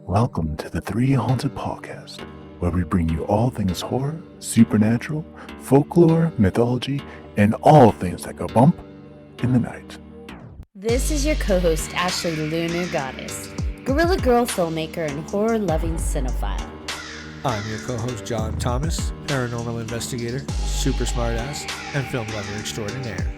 Welcome to the 3Haunted podcast, where we bring you all things horror, supernatural, folklore, mythology, and all things that go bump in the night. This is your co-host, Ashley Lunar Goddess, Gorilla Girl filmmaker and horror-loving cinephile. I'm your co-host, John Thomas, paranormal investigator, super smartass, and film lover extraordinaire.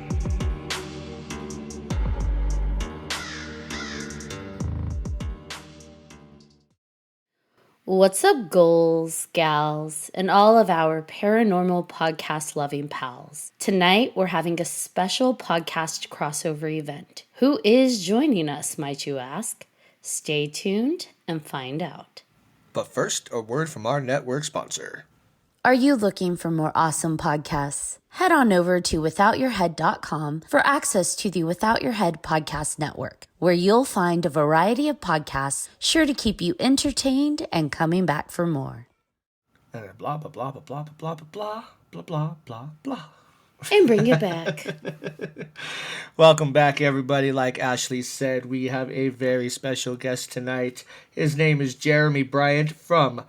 What's up, ghouls, gals, and all of our paranormal podcast-loving pals? Tonight, we're having a special podcast crossover event. Who is joining us, might you ask? Stay tuned and find out. But first, a word from our network sponsor. Are you looking for more awesome podcasts? Head on over to withoutyourhead.com for access to the Without Your Head podcast network, where you'll find a variety of podcasts sure to keep you entertained and coming back for more. And blah, blah, blah, blah, blah, blah, blah, blah, blah, blah, blah, blah. And bring it back. Welcome back, everybody. Like Ashley said, we have a very special guest tonight. His name is Jeremy Bryant from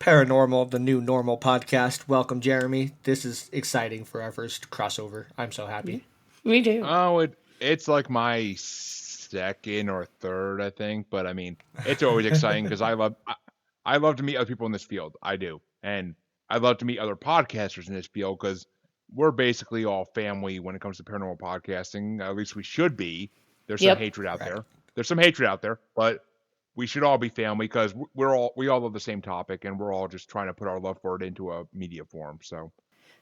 Paranormal the New Normal podcast. Welcome, Jeremy. This is exciting for our first crossover. I'm so happy. We do. Oh, it's like my second or third, I think. But I mean, it's always exciting because I love to meet other people in this field. I do, and I love to meet other podcasters in this field because we're basically all family when it comes to paranormal podcasting. At least we should be. There's some hatred out there. There's some hatred out there, but we should all be family because we all love the same topic, and we're all just trying to put our love for it into a media form. So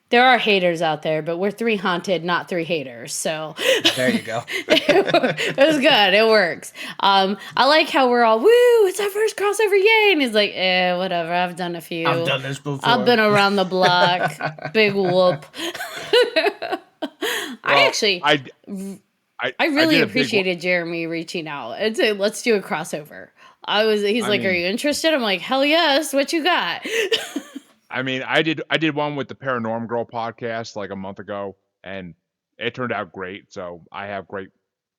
there are haters out there, but we're 3Haunted, not 3 haters. So there you go. It was good. It works. I like how we're all, woo, it's our first crossover, yay. And he's like, whatever. I've done a few. I've done this before. I've been around the block. Big whoop. I really appreciated Jeremy reaching out and saying, let's do a crossover. He's like, are you interested? I'm like, hell yes. What you got? I mean, I did one with the Paranormal Girl podcast like a month ago, and it turned out great. So I have great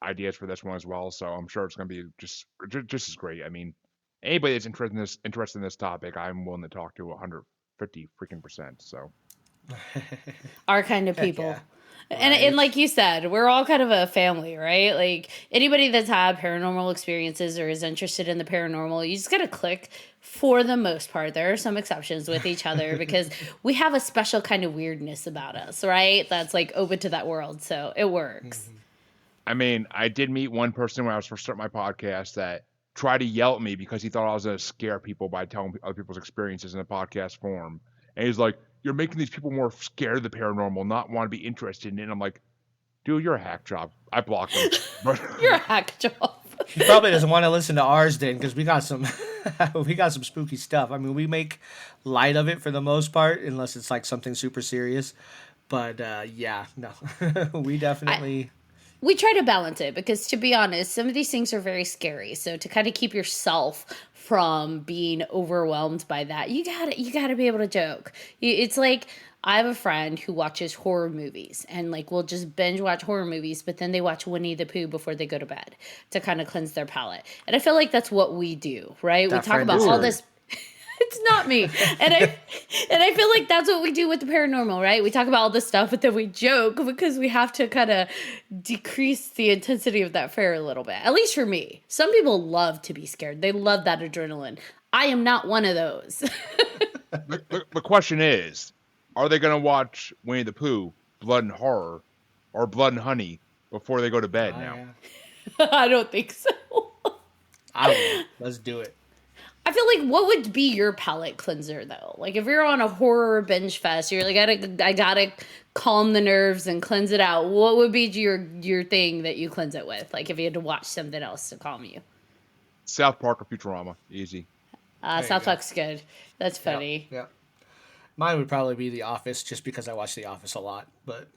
ideas for this one as well. So I'm sure it's going to be just as great. I mean, anybody that's interested in this topic, I'm willing to talk to 150%. So our kind of people. Yeah. And like you said, we're all kind of a family, right? Like anybody that's had paranormal experiences or is interested in the paranormal, you just got to click for the most part. There are some exceptions with each other because we have a special kind of weirdness about us, right? That's like open to that world. So it works. I mean, I did meet one person when I was first starting my podcast that tried to yell at me because he thought I was going to scare people by telling other people's experiences in a podcast form. And he's like, you're making these people more scared of the paranormal, not want to be interested in it. And I'm like, dude, you're a hack job. I blocked him. You're a hack job. He probably doesn't want to listen to ours then because we got some spooky stuff. I mean, we make light of it for the most part, unless it's like something super serious. But we definitely... We try to balance it because, to be honest, some of these things are very scary. So to kind of keep yourself from being overwhelmed by that, you gotta be able to joke. It's like I have a friend who watches horror movies and like will just binge watch horror movies, but then they watch Winnie the Pooh before they go to bed to kind of cleanse their palate. And I feel like that's what we do, right? We talk about all this. It's not me. And I feel like that's what we do with the paranormal, right? We talk about all this stuff, but then we joke because we have to kind of decrease the intensity of that fear a little bit. At least for me. Some people love to be scared. They love that adrenaline. I am not one of those. The question is, are they going to watch Winnie the Pooh, Blood and Horror, or Blood and Honey before they go to bed now? Yeah. I don't think so. I will. Let's do it. I feel like what would be your palate cleanser though? Like if you're on a horror binge fest, you're like, I gotta calm the nerves and cleanse it out. What would be your thing that you cleanse it with? Like if you had to watch something else to calm you. South Park or Futurama, easy. South Park's good. That's funny. Yeah. Mine would probably be The Office, just because I watch The Office a lot. But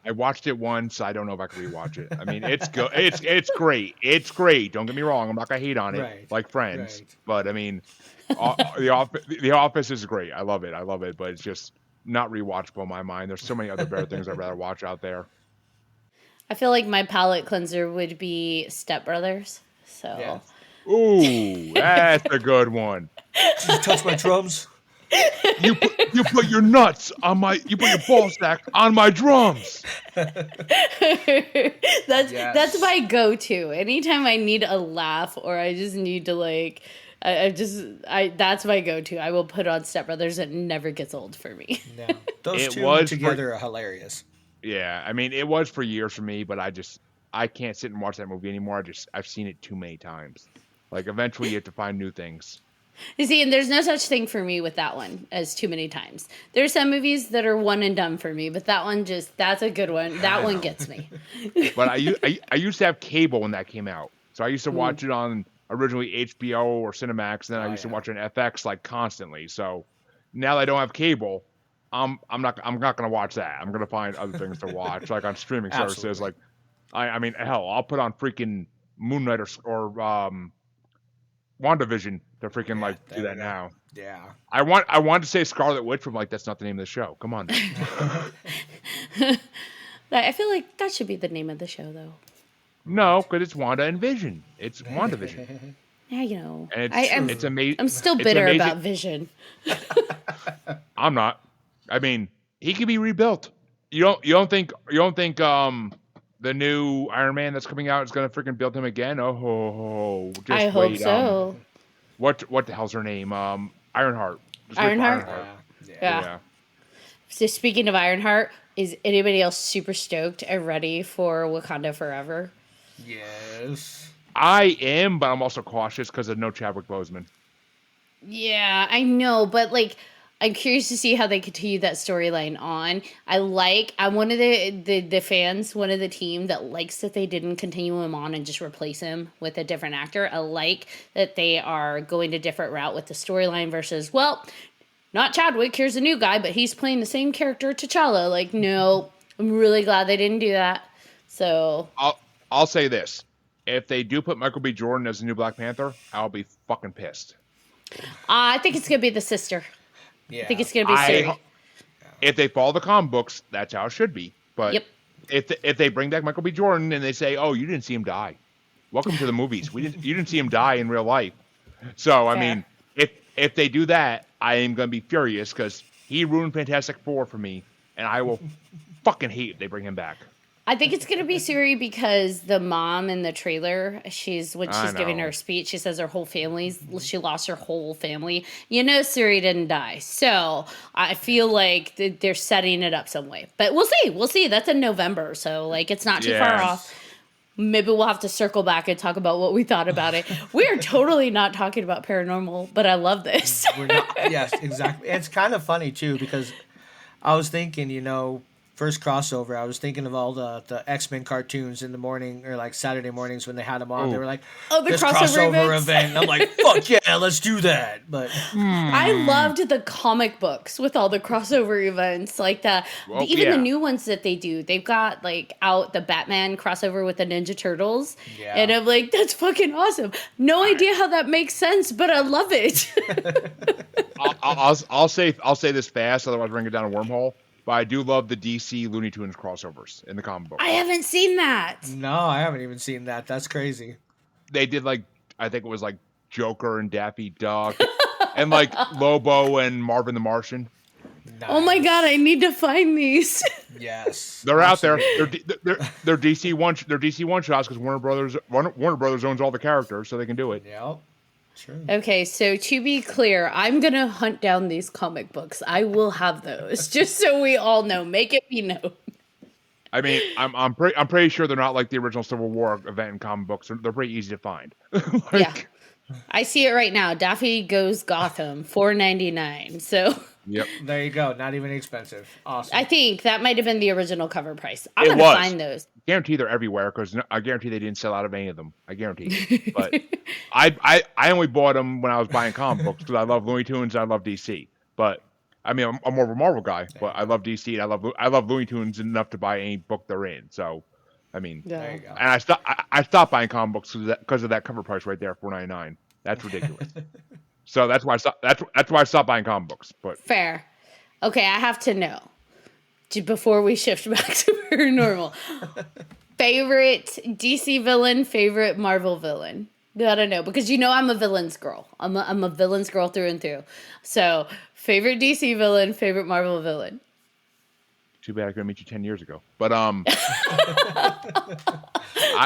I watched it once. I don't know if I can rewatch it. I mean, it's good. It's great. It's great. Don't get me wrong. I'm not gonna hate on it, like Friends. Right. But I mean, the Office is great. I love it. But it's just not rewatchable in my mind. There's so many other better things I'd rather watch out there. I feel like my palate cleanser would be Step Brothers. So Ooh, that's a good one. Did you touch my drums? You put your nuts on my. You put your ball sack on my drums. That's my go-to. Anytime I need a laugh or I just need to like, that's my go-to. I will put on Step Brothers. It never gets old for me. No, those two together are hilarious. Yeah, I mean, it was for years for me, but I can't sit and watch that movie anymore. I've seen it too many times. Like, eventually you have to find new things. You see, and there's no such thing for me with that one as too many times. There's some movies that are one and done for me, but that one that's a good one. That one gets me. But I used to have cable when that came out. So I used to watch it on originally HBO or Cinemax, and then I used to watch it on FX like constantly. So now that I don't have cable, I'm not gonna watch that. I'm gonna find other things to watch, like on streaming services. Like I mean, hell, I'll put on freaking Moon Knight or WandaVision to freaking do that now. Yeah. I want to say Scarlet Witch, but I'm like, that's not the name of the show. Come on. I feel like that should be the name of the show, though. No, because it's Wanda and Vision. It's WandaVision. Yeah, you know. And it's amazing. I'm still bitter about Vision. I'm not. I mean, he can be rebuilt. You don't think the new Iron Man that's coming out is going to freaking build him again? Oh, just I hope so. What the hell's her name? Ironheart. Ironheart? Yeah. So speaking of Ironheart, is anybody else super stoked and ready for Wakanda Forever? Yes. I am, but I'm also cautious because of no Chadwick Boseman. Yeah, I know, but like, I'm curious to see how they continue that storyline on. I'm one of the fans, one of the team that likes that they didn't continue him on and just replace him with a different actor. I like that they are going a different route with the storyline versus, well, not Chadwick, here's a new guy, but he's playing the same character, T'Challa. Like, no, I'm really glad they didn't do that. So I'll say this. If they do put Michael B. Jordan as the new Black Panther, I'll be fucking pissed. I think it's going to be the sister. Yeah. I think it's going to be Siri. If they follow the comic books, that's how it should be. But if they bring back Michael B. Jordan and they say, "Oh, you didn't see him die. Welcome to the movies. You didn't see him die in real life." So, I mean, if they do that, I am going to be furious because he ruined Fantastic Four for me, and I will fucking hate if they bring him back. I think it's going to be Siri because the mom in the trailer, when she's giving her speech, she says she lost her whole family. You know, Siri didn't die. So I feel like they're setting it up some way. But we'll see. We'll see. That's in November. So, like, it's not too far off. Maybe we'll have to circle back and talk about what we thought about it. We are totally not talking about paranormal, but I love this. We're not, yes, exactly. It's kind of funny, too, because I was thinking, first crossover, I was thinking of all the X-Men cartoons in the morning, or like Saturday mornings when they had them on. They were like, the this crossover event. And I'm like, fuck yeah, let's do that. But I loved the comic books with all the crossover events, like the new ones that they do. They've got like out the Batman crossover with the Ninja Turtles, and I'm like, that's fucking awesome. No idea how that makes sense, but I love it. I'll say this fast, otherwise we're gonna get down a wormhole. But I do love the DC Looney Tunes crossovers in the comic book. I haven't seen that. No, I haven't even seen that. That's crazy. They did I think it was like Joker and Daffy Duck, and like Lobo and Marvin the Martian. Nice. Oh my god, I need to find these. Yes, they're out there. They're DC one shots because Warner Brothers owns all the characters, so they can do it. Yep. True. Okay, so to be clear, I'm gonna hunt down these comic books. I will have those, just so we all know. Make it be known. I mean, I'm pretty sure they're not like the original Civil War event in comic books. They're pretty easy to find. Yeah, I see it right now. Daffy Goes Gotham, $4.99. So. Yep. There you go. Not even expensive. Awesome. I think that might have been the original cover price. I'm going to find those. Guarantee they're everywhere because I guarantee they didn't sell out of any of them. I guarantee. But I only bought them when I was buying comic books because I love Looney Tunes and I love DC. But I mean, I'm more of a Marvel guy, but I love DC and I love Looney Tunes enough to buy any book they're in. So, I mean, there you go. And I stopped buying comic books because of that cover price right there, $4.99. That's ridiculous. So that's why I stopped buying comic books. But fair. Okay, I have to know before we shift back to paranormal. Favorite DC villain, favorite Marvel villain. Gotta know, because you know I'm a villains girl. I'm a villains girl through and through. So, favorite DC villain, favorite Marvel villain. Too bad I couldn't meet you 10 years ago. But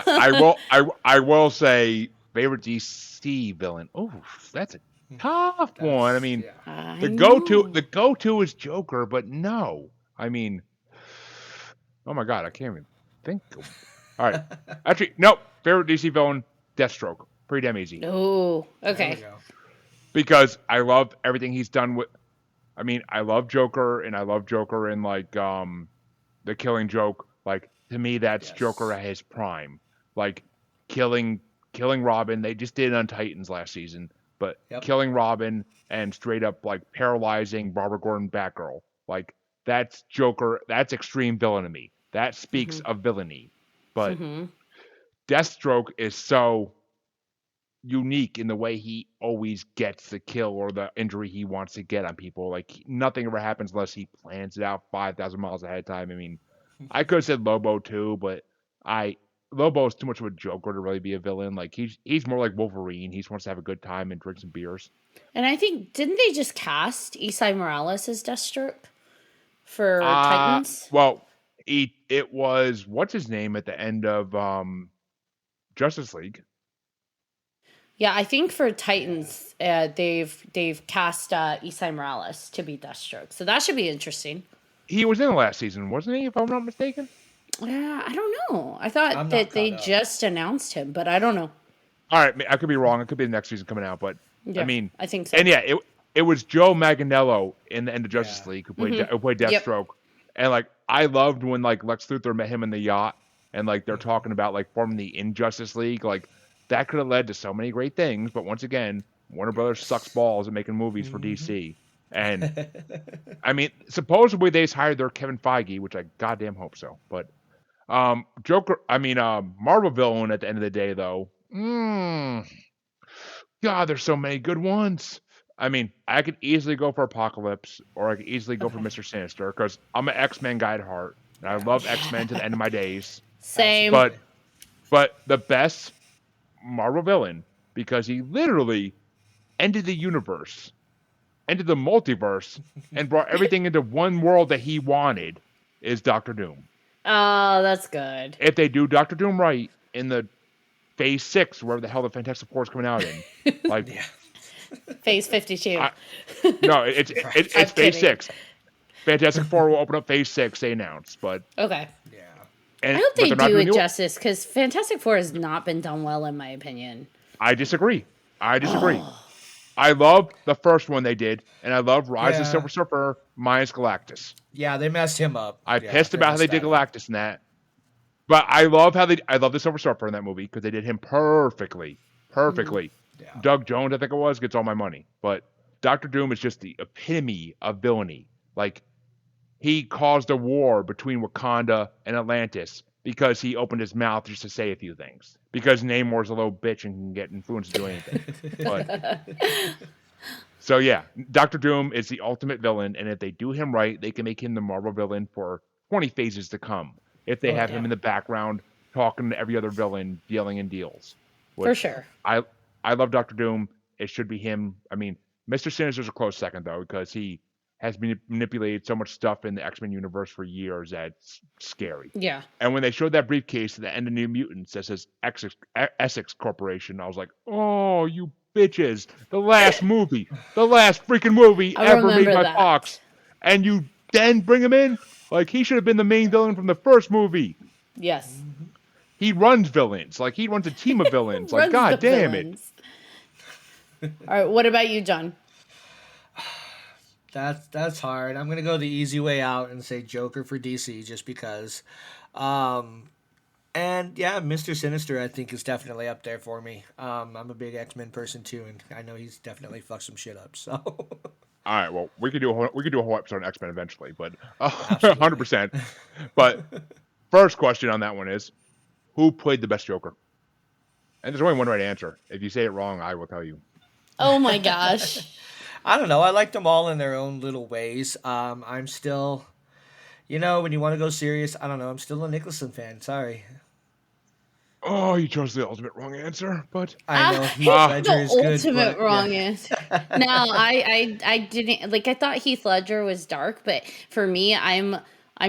I will say favorite DC villain. Oh, that's a tough one. I mean, I the know. go-to is Joker, but no. I mean, oh my God, I can't even think. All right. Actually, no. Favorite DC villain, Deathstroke. Pretty damn easy. Oh, There okay. we go. Because I love everything he's done with. I mean, I love Joker, and I love Joker in like the Killing Joke. Like, to me, that's Yes. Joker at his prime. Like killing Robin. They just did it on Titans last season, but Yep. killing Robin and straight up like paralyzing Barbara Gordon Batgirl. Like, that's Joker. That's extreme villain to me. That speaks of villainy. But Deathstroke is so unique in the way he always gets the kill or the injury he wants to get on people. Like, nothing ever happens unless he plans it out 5,000 miles ahead of time. I mean, I could have said Lobo too, but Lobo is too much of a Joker to really be a villain. Like, he's more like Wolverine. He just wants to have a good time and drink some beers. And I think, didn't they just cast Esai Morales as Deathstroke for Titans? Well, it was, what's his name at the end of Justice League? Yeah, I think for Titans, they've cast Esai Morales to be Deathstroke, so that should be interesting. He was in the last season, wasn't he? If I'm not mistaken. Yeah, I don't know. I I'm thought not that they caught up. just announced him, but I don't know. All right, I could be wrong. It could be the next season coming out, but Yeah, I mean, I think so. and yeah, it was Joe Manganiello in the end of Justice League who played Yep. Deathstroke, and like I loved when like Lex Luthor met him in the yacht, and like they're talking about like forming the Injustice League. Like, that could have led to so many great things, but once again, Warner Brothers sucks balls at making movies for DC. And I mean, supposedly they just hired their Kevin Feige, which I goddamn hope so. But Marvel villain at the end of the day, though. God, there's so many good ones. I mean, I could easily go for Apocalypse, or I could easily go for Mr. Sinister, because I'm an X-Men guy at heart, and I love X-Men to the end of my days. Same. But the best Marvel villain, because he literally ended the universe, ended the multiverse, and brought everything into one world that he wanted, is Doctor Doom. Oh, that's good. If they do Doctor Doom right in the Phase 6, wherever the hell the Fantastic Four is coming out in, like, Phase 52. no, it's Phase kidding. 6. Fantastic Four will open up Phase 6. They announced, but Okay. Yeah. and, I hope but they they're not do doing it the- justice, because Fantastic Four has not been done well, in my opinion. I disagree. I love the first one they did, and I love Rise of the Yeah. Silver Surfer minus Galactus. Yeah, they messed him up. I Yeah, pissed about how they did messed that up. Galactus in that. But I love the Silver Surfer in that movie because they did him perfectly. Yeah. Doug Jones, I think it was, gets all my money. But Doctor Doom is just the epitome of villainy. Like, he caused a war between Wakanda and Atlantis because he opened his mouth just to say a few things. Because Namor's a little bitch and can get influenced to do anything. But, so yeah, Doctor Doom is the ultimate villain, and if they do him right, they can make him the Marvel villain for 20 phases to come. If they have him in the background talking to every other villain, dealing in deals. For sure. I love Doctor Doom. It should be him. I mean, Mr. Sinister's a close second, though, because he has manipulated so much stuff in the X-Men universe for years that it's scary. Yeah. And when they showed that briefcase at the end of New Mutants that says Essex Corporation, I was like, oh, you bitches. The last freaking movie I ever made remember by that. Fox. And you then bring him in? Like, he should have been the main villain from the first movie. Yes. He runs villains. Like, he runs a team of villains. Like, Runs god the damn it. villains. All right, what about you, John? That's hard. I'm gonna go the easy way out and say Joker for DC just because. And yeah, Mr. Sinister I think is definitely up there for me. I'm a big X-Men person too, and I know he's definitely fucked some shit up. So. All right, well, we could do a whole episode on X-Men eventually, but 100%. But first question on that one is, who played the best Joker? And there's only one right answer. If you say it wrong, I will tell you. Oh my gosh. I don't know. I like them all in their own little ways. I'm still, when you want to go serious, I don't know. I'm still a Nicholson fan. Sorry. Oh, you chose the ultimate wrong answer, but I know Heath It's Ledger the is good, ultimate but wrong yeah. answer. No, I didn't like. I thought Heath Ledger was dark, but for me, I'm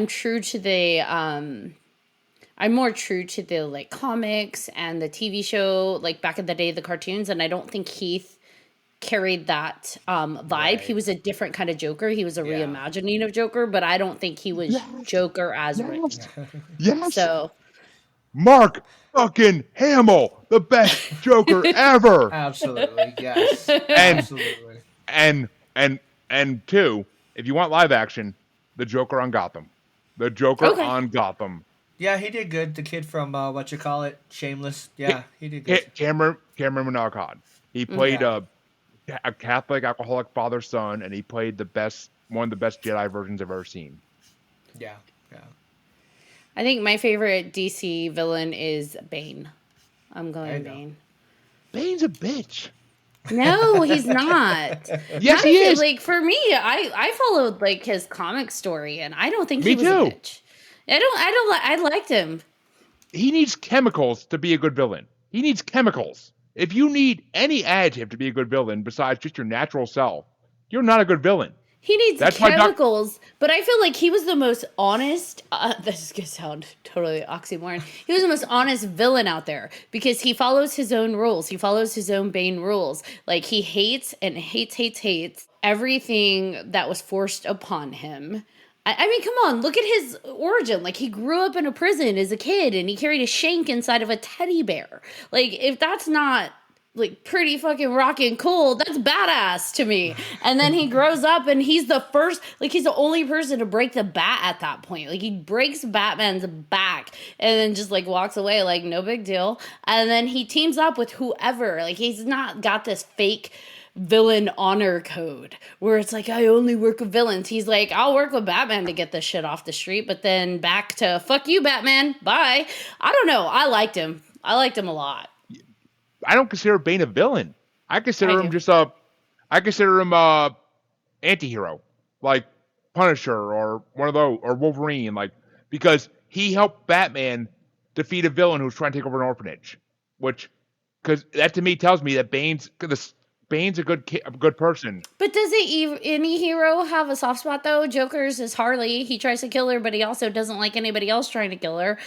true to the I'm more true to the like comics and the TV show, like back in the day, the cartoons, and I don't think Heath carried that vibe. He Right. was a different kind of Joker. He was a Yeah. reimagining of Joker, but I don't think he was yes, Joker as written. yes, yes. So Mark fucking Hamill, the best Joker ever. Absolutely. Yes. And Absolutely. and and and two, if you want live action, the Joker on Gotham. The Joker okay, on Gotham. Yeah, he did good. The kid from Shameless. Yeah, he did good. Cameron Monaghan. He played Yeah. a Catholic alcoholic father son, and he played one of the best Jedi versions I've ever seen. Yeah. Yeah. I think my favorite DC villain is Bane. I'm There going you go. Bane. Bane's a bitch. No, he's not. Yes, Not he if is. like for me, I followed like his comic story, and I don't think Me he was a too. bitch. I liked him. He needs chemicals to be a good villain. He needs chemicals. If you need any adjective to be a good villain besides just your natural self, you're not a good villain. He needs That's why chemicals, but I feel like he was the most honest. This is gonna sound totally oxymoron. He was the most honest villain out there because he follows his own rules. He follows his own Bane rules. Like he hates and hates everything that was forced upon him. I mean, come on, look at his origin. Like he grew up in a prison as a kid, and he carried a shank inside of a teddy bear. Like if that's not like pretty fucking rockin' cool, that's badass to me. And then he grows up and he's the first, like he's the only person to break the bat at that point. Like he breaks Batman's back and then just like walks away like no big deal. And then he teams up with whoever. Like he's not got this fake villain honor code where it's like I only work with villains. He's like, I'll work with Batman to get this shit off the street, but then back to fuck you, Batman. Bye. I don't know. I liked him. I liked him a lot. I don't consider Bane a villain. I consider I him do. Anti-hero, like Punisher or one of those, or Wolverine, like because he helped Batman defeat a villain who's trying to take over an orphanage, because that to me tells me that Bane's a good person. But does any hero have a soft spot though? Joker's is Harley. He tries to kill her, but he also doesn't like anybody else trying to kill her.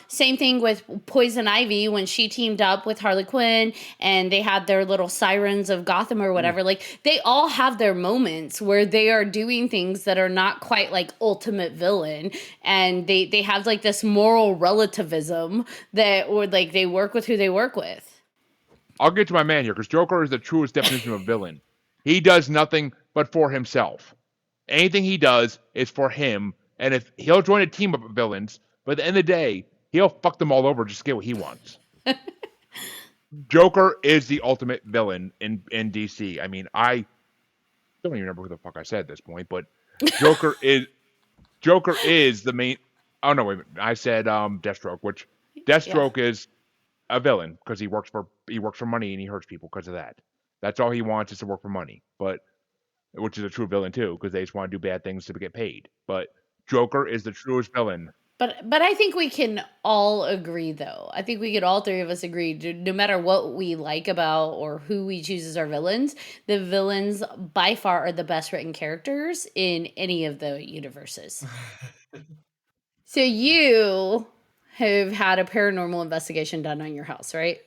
Same thing with Poison Ivy when she teamed up with Harley Quinn and they had their little sirens of Gotham or whatever. Like they all have their moments where they are doing things that are not quite like ultimate villain, and they have like this moral relativism that or like they work with who they work with. I'll get to my man here because Joker is the truest definition of a villain. He does nothing but for himself. Anything he does is for him, and if he'll join a team of villains, but at the end of the day, he'll fuck them all over just to get what he wants. Joker is the ultimate villain in DC. I mean, I don't even remember who the fuck I said at this point, but Joker is the main. Oh no, wait a minute. I said Deathstroke, which Deathstroke is a villain because he works for money and he hurts people because of that. That's all he wants is to work for money, but which is a true villain too because they just want to do bad things to get paid. But Joker is the truest villain. But I think we can all agree, though. I think we could all three of us agree, no matter what we like about or who we choose as our villains, the villains by far are the best written characters in any of the universes. So you have had a paranormal investigation done on your house, right?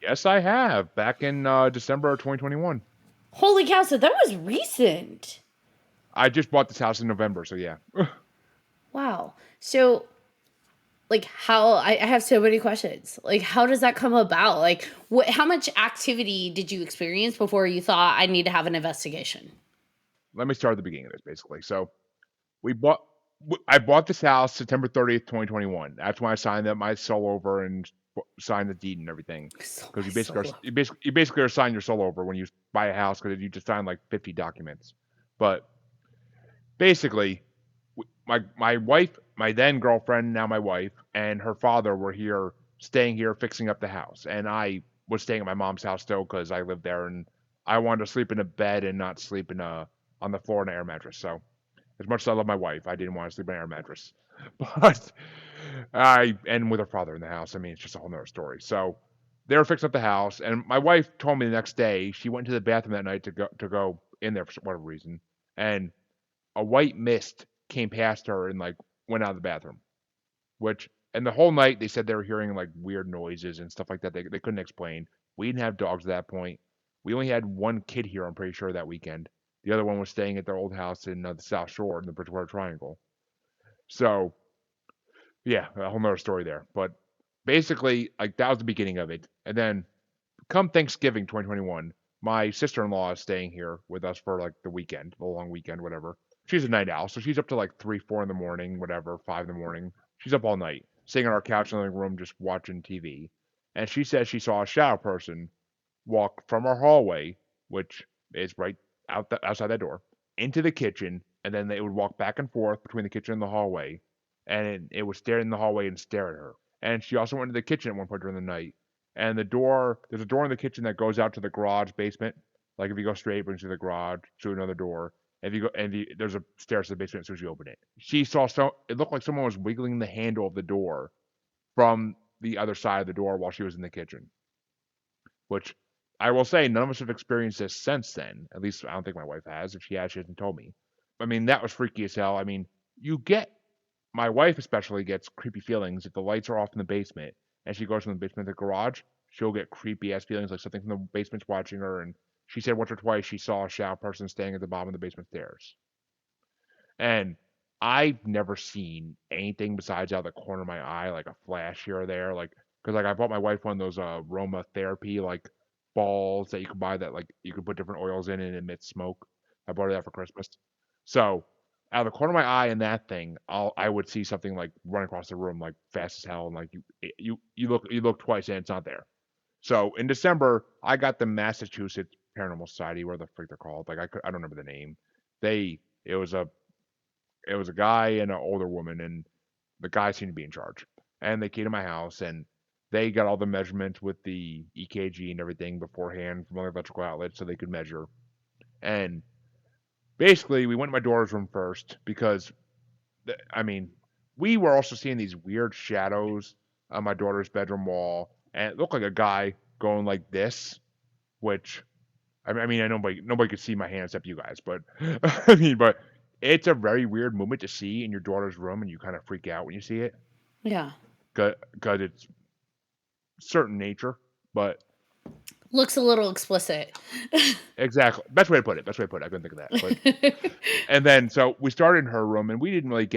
Yes, I have. Back in December of 2021. Holy cow, so that was recent. I just bought this house in November, so yeah. Wow. So, like, I have so many questions. Like, how does that come about? Like, how much activity did you experience before you thought I need to have an investigation? Let me start at the beginning of this, basically. So, I bought this house September 30th, 2021. That's when I signed my soul over and signed the deed and everything. Because you basically are signing your soul over when you buy a house because you just sign like 50 documents. But basically, my wife, my then girlfriend, now my wife, and her father were staying here, fixing up the house. And I was staying at my mom's house still because I lived there and I wanted to sleep in a bed and not sleep on the floor in an air mattress. So as much as I love my wife, I didn't want to sleep in an air mattress. But and with her father in the house. I mean, it's just a whole nother story. So they were fixing up the house, and my wife told me the next day she went to the bathroom that night to go in there for whatever reason, and a white mist came past her and like went out of the bathroom. Which and the whole night they said they were hearing like weird noises and stuff like that. They couldn't explain. We didn't have dogs at that point. We only had one kid here. I'm pretty sure that weekend. The other one was staying at their old house in the South Shore in the Bridgewater Triangle. So yeah, a whole nother story there. But basically, like that was the beginning of it. And then come Thanksgiving 2021, my sister-in-law is staying here with us for like the weekend, the long weekend, whatever. She's a night owl, so she's up to like 3, 4 in the morning, whatever, 5 in the morning. She's up all night, sitting on our couch in the living room, just watching TV. And she says she saw a shadow person walk from our hallway, which is right outside that door, into the kitchen, and then they would walk back and forth between the kitchen and the hallway, and it would stare in the hallway and stare at her. And she also went to the kitchen at one point during the night, and there's a door in the kitchen that goes out to the garage basement. Like if you go straight, it brings you to the garage to another door. If you go there's a stairs to the basement as soon as you open it. She saw it looked like someone was wiggling the handle of the door from the other side of the door while she was in the kitchen. Which I will say, none of us have experienced this since then. At least I don't think my wife has. If she has, she hasn't told me. I mean, that was freaky as hell. I mean, my wife especially gets creepy feelings if the lights are off in the basement and she goes from the basement to the garage. She'll get creepy ass feelings like something from the basement's watching her. And she said once or twice she saw a shadow person staying at the bottom of the basement stairs. And I've never seen anything besides out of the corner of my eye, like a flash here or there. Like, because like I bought my wife one of those aromatherapy like balls that you can buy that like you can put different oils in and emit smoke. I bought her that for Christmas. So out of the corner of my eye and that thing, I would see something like run across the room like fast as hell, and like you look twice and it's not there. So in December, I got the Massachusetts Paranormal Society, where the freak they're called. Like I don't remember the name. It was a guy and an older woman, and the guy seemed to be in charge. And they came to my house, and they got all the measurements with the EKG and everything beforehand from all the electrical outlets so they could measure. And basically, we went to my daughter's room first because, I mean, we were also seeing these weird shadows on my daughter's bedroom wall, and it looked like a guy going like this, which I mean, nobody could see my hand except you guys, but I mean, but it's a very weird movement to see in your daughter's room, and you kind of freak out when you see it. Yeah. Because it's certain nature, but looks a little explicit. Exactly. Best way to put it. I couldn't think of that. But and then so we started in her room, and we didn't really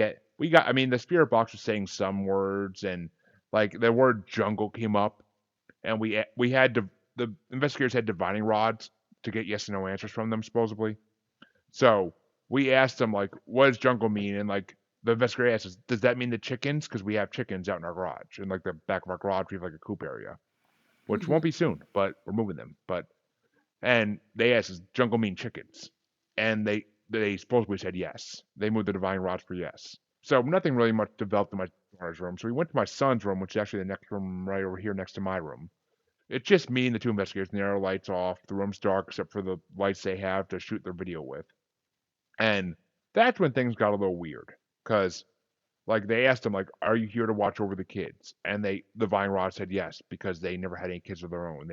I mean, the spirit box was saying some words, and like the word jungle came up, and the investigators had divining rods to get yes and no answers from them supposedly. So we asked them like, what does jungle mean? And like the investigator asked us, does that mean the chickens? Because we have chickens out in our garage, and like the back of our garage we have like a coop area, which won't be soon, but we're moving them. And they asked, does jungle mean chickens? And they supposedly said yes. They moved the divine rods for yes. So nothing really much developed in my daughter's room. So we went to my son's room, which is actually the next room right over here next to my room. It's just me and the two investigators, and there are lights off. The room's dark except for the lights they have to shoot their video with. And that's when things got a little weird. Because like they asked them, like, are you here to watch over the kids? And the Vine Rod said yes, because they never had any kids of their own.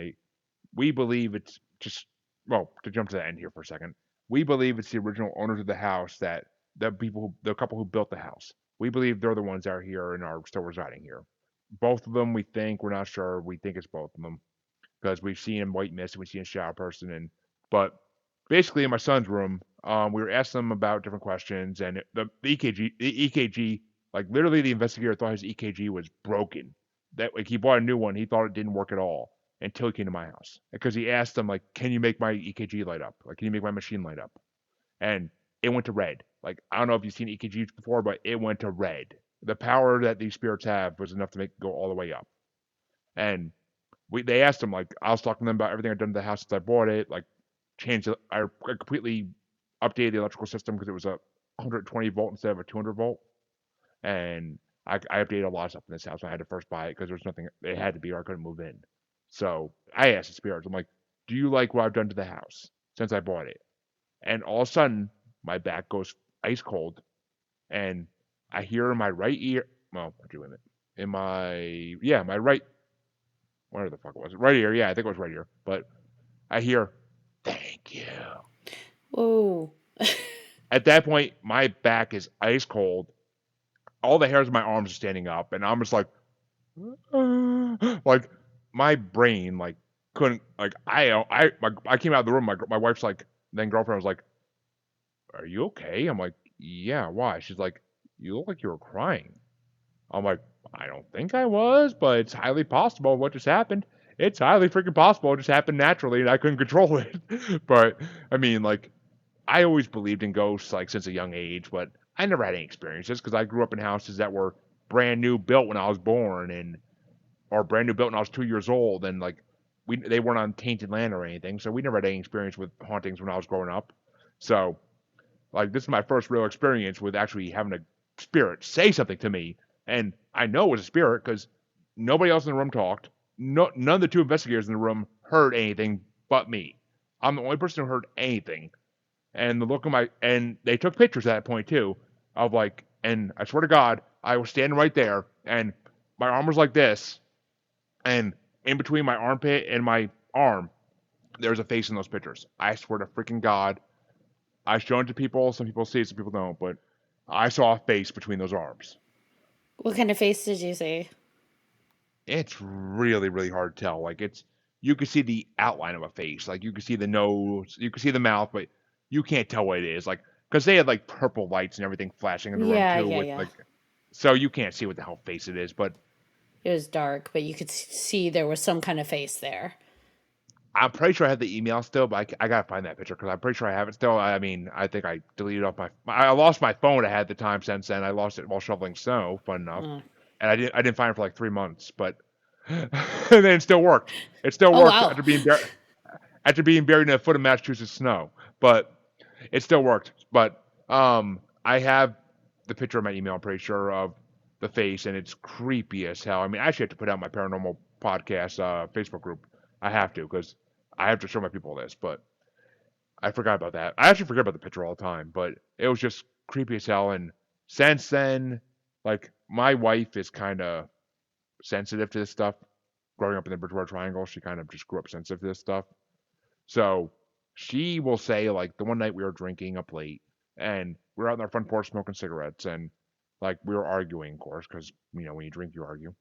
We believe it's just, well, to jump to the end here for a second, we believe it's the original owners of the house the couple who built the house. We believe they're the ones that are here and are still residing here. Both of them, we think, we're not sure. We think it's both of them because we've seen in white mist and we've seen a shadow person. But basically, in my son's room, we were asking them about different questions, and the EKG, like literally, the investigator thought his EKG was broken. That like he bought a new one, he thought it didn't work at all until he came to my house because he asked them like, "Can you make my EKG light up? Like, can you make my machine light up?" And it went to red. Like, I don't know if you've seen EKGs before, but it went to red. The power that these spirits have was enough to make it go all the way up. And they asked him, like, I was talking to them about everything I'd done to the house since I bought it, like I completely updated the electrical system because it was a 120 volt instead of a 200 volt. And I updated a lot of stuff in this house when I had to first buy it because there was nothing, it had to be or I couldn't move in. So I asked the spirits, I'm like, do you like what I've done to the house since I bought it? And all of a sudden, my back goes ice cold, and I hear in my right ear. Well, wait a minute. In my right. Where the fuck was it? Right ear. Yeah, I think it was right ear. But I hear, "Thank you." Whoa. At that point, my back is ice cold. All the hairs on my arms are standing up, and I'm just like, like my brain like couldn't like I came out of the room. My wife's like, then girlfriend was like, "Are you okay?" I'm like, "Yeah, why?" She's like, "You look like you were crying." I'm like, "I don't think I was, but it's highly possible what just happened. It's highly freaking possible it just happened naturally and I couldn't control it." But I mean, like, I always believed in ghosts like since a young age, but I never had any experiences because I grew up in houses that were brand new built when I was born and or brand new built when I was 2 years old, and like they weren't on tainted land or anything, so we never had any experience with hauntings when I was growing up. So like this is my first real experience with actually having a spirit say something to me, and I know it was a spirit because nobody else in the room talked. No, none of the two investigators in the room heard anything but me. I'm the only person who heard anything, and the look of my and they took pictures at that point too of like, and I swear to God, I was standing right there, and my arm was like this, and in between my armpit and my arm, there's a face in those pictures. I swear to freaking God, I've shown it to people. Some people see it, some people don't, but I saw a face between those arms. What kind of face did you see? It's really, really hard to tell. Like you can see the outline of a face. Like you can see the nose, you can see the mouth, but you can't tell what it is. Like because they had like purple lights and everything flashing in the room Yeah, too, yeah, with yeah. like, so you can't see what the hell face it is. But It was dark, but you could see there was some kind of face there. I'm pretty sure I have the email still, but I gotta find that picture because I'm pretty sure I have it still. I mean, I think I deleted off I lost my phone I had at the time since then. I lost it while shoveling snow, fun enough, Mm. and I didn't find it for like 3 months, but and then it still worked. It still Oh, worked wow. after being buried in a foot of Massachusetts snow, but it still worked. But I have the picture of my email. I'm pretty sure of the face, and it's creepy as hell. I mean, I actually have to put out my paranormal podcast Facebook group. I have to because I have to show my people this, but I forgot about that. I actually forget about the picture all the time, but it was just creepy as hell. And since then, like my wife is kind of sensitive to this stuff. Growing up in the Bridgewater Triangle, she kind of just grew up sensitive to this stuff. So she will say like the one night we were drinking up late and we were out on our front porch smoking cigarettes and like we were arguing, of course, because you know when you drink you argue.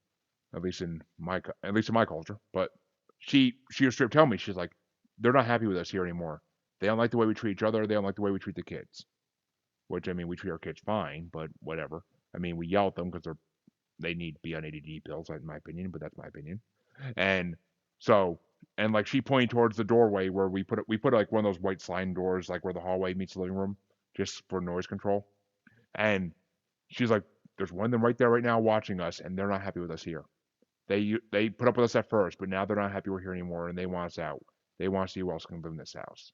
At least in my culture. But she was straight telling me she's like they're not happy with us here anymore. They don't like the way we treat each other. They don't like the way we treat the kids. Which I mean, we treat our kids fine, but whatever. I mean, we yell at them because they need to be on ADD pills, in my opinion. But that's my opinion. And so, and like she pointed towards the doorway where we put like one of those white sliding doors, like where the hallway meets the living room, just for noise control. And she's like, "There's one of them right there right now watching us, and they're not happy with us here. They put up with us at first, but now they're not happy we're here anymore, and they want us out. They want to see who else can live in this house."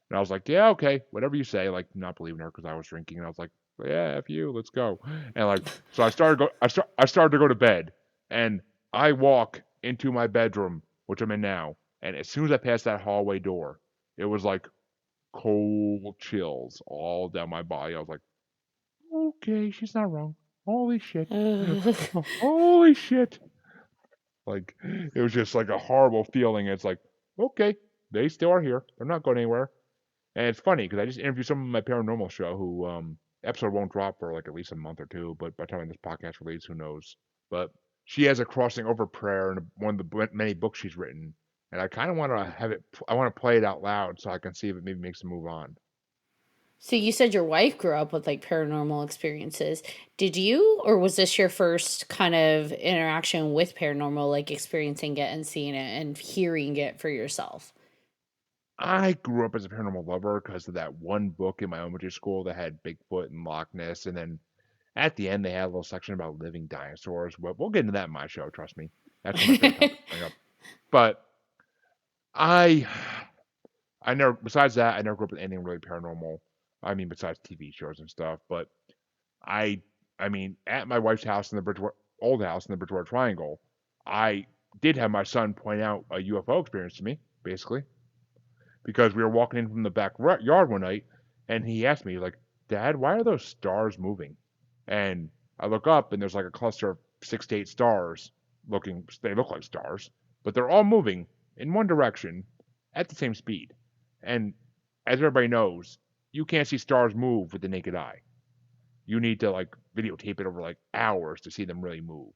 And I was like, "Yeah, okay, whatever you say." Like not believing her because I was drinking, and I was like, "Yeah, f you, let's go." And like, so I started to go to bed, and I walk into my bedroom, which I'm in now, and as soon as I passed that hallway door, it was like cold chills all down my body. I was like, "Okay, she's not wrong. Holy shit, holy shit." Like it was just like a horrible feeling. It's like, okay, they still are here. They're not going anywhere. And it's funny because I just interviewed someone on my paranormal show who episode won't drop for like at least a month or two, but by the time this podcast releases, who knows? But she has a crossing over prayer in one of the many books she's written, and I kind of want to have it. I want to play it out loud so I can see if it maybe makes a move on. So you said your wife grew up with like paranormal experiences. Did you, or was this your first kind of interaction with paranormal, like experiencing it and seeing it and hearing it for yourself? I grew up as a paranormal lover because of that one book in my elementary school that had Bigfoot and Loch Ness, and then at the end they had a little section about living dinosaurs. But we'll get into that in my show. Trust me, that's one of my favorite topics coming up. But I I never. Besides that, I never grew up with anything really paranormal. I mean, besides TV shows and stuff. But I, I mean, at my wife's house in the Bridgewater, old house in the Bridgewater Triangle, I did have my son point out a UFO experience to me, basically, because we were walking in from the back yard one night, and he asked me like, "Dad, why are those stars moving?" And I look up, and there's like a cluster of 6 to 8 stars. They look like stars, but they're all moving in one direction at the same speed. And as everybody knows, you can't see stars move with the naked eye. You need to like videotape it over like hours to see them really move,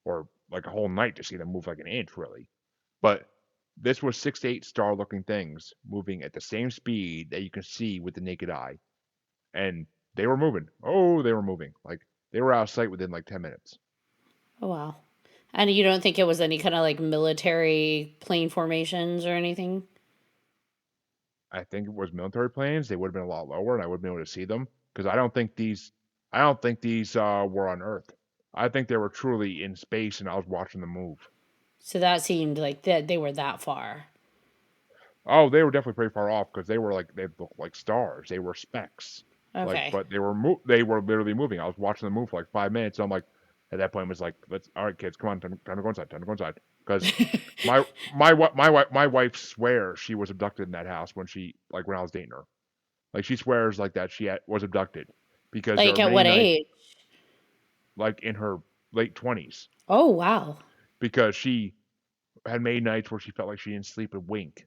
or like a whole night to see them move like an inch, really. But this was 6 to 8 star looking things moving at the same speed that you can see with the naked eye. And they were moving. Oh, they were moving. Like they were out of sight within like 10 minutes. Oh, wow. And you don't think it was any kind of like military plane formations or anything? I think it was military planes. They would have been a lot lower, and I would have been able to see them because I don't think these were on Earth. I think they were truly in space, and I was watching them move. So that seemed like that they were that far. Oh, they were definitely pretty far off because they looked like stars. They were specks. Okay. But they were literally moving. I was watching them move for like 5 minutes. And I'm like, at that point, it was like, all right, kids, come on, time to go inside, time to go inside. Because my wife swears she was abducted in that house when I was dating her. Like she swears like that was abducted because there Like were at many what nights, age? like in her late 20s, Oh, wow. because she had made nights where she felt like she didn't sleep a wink.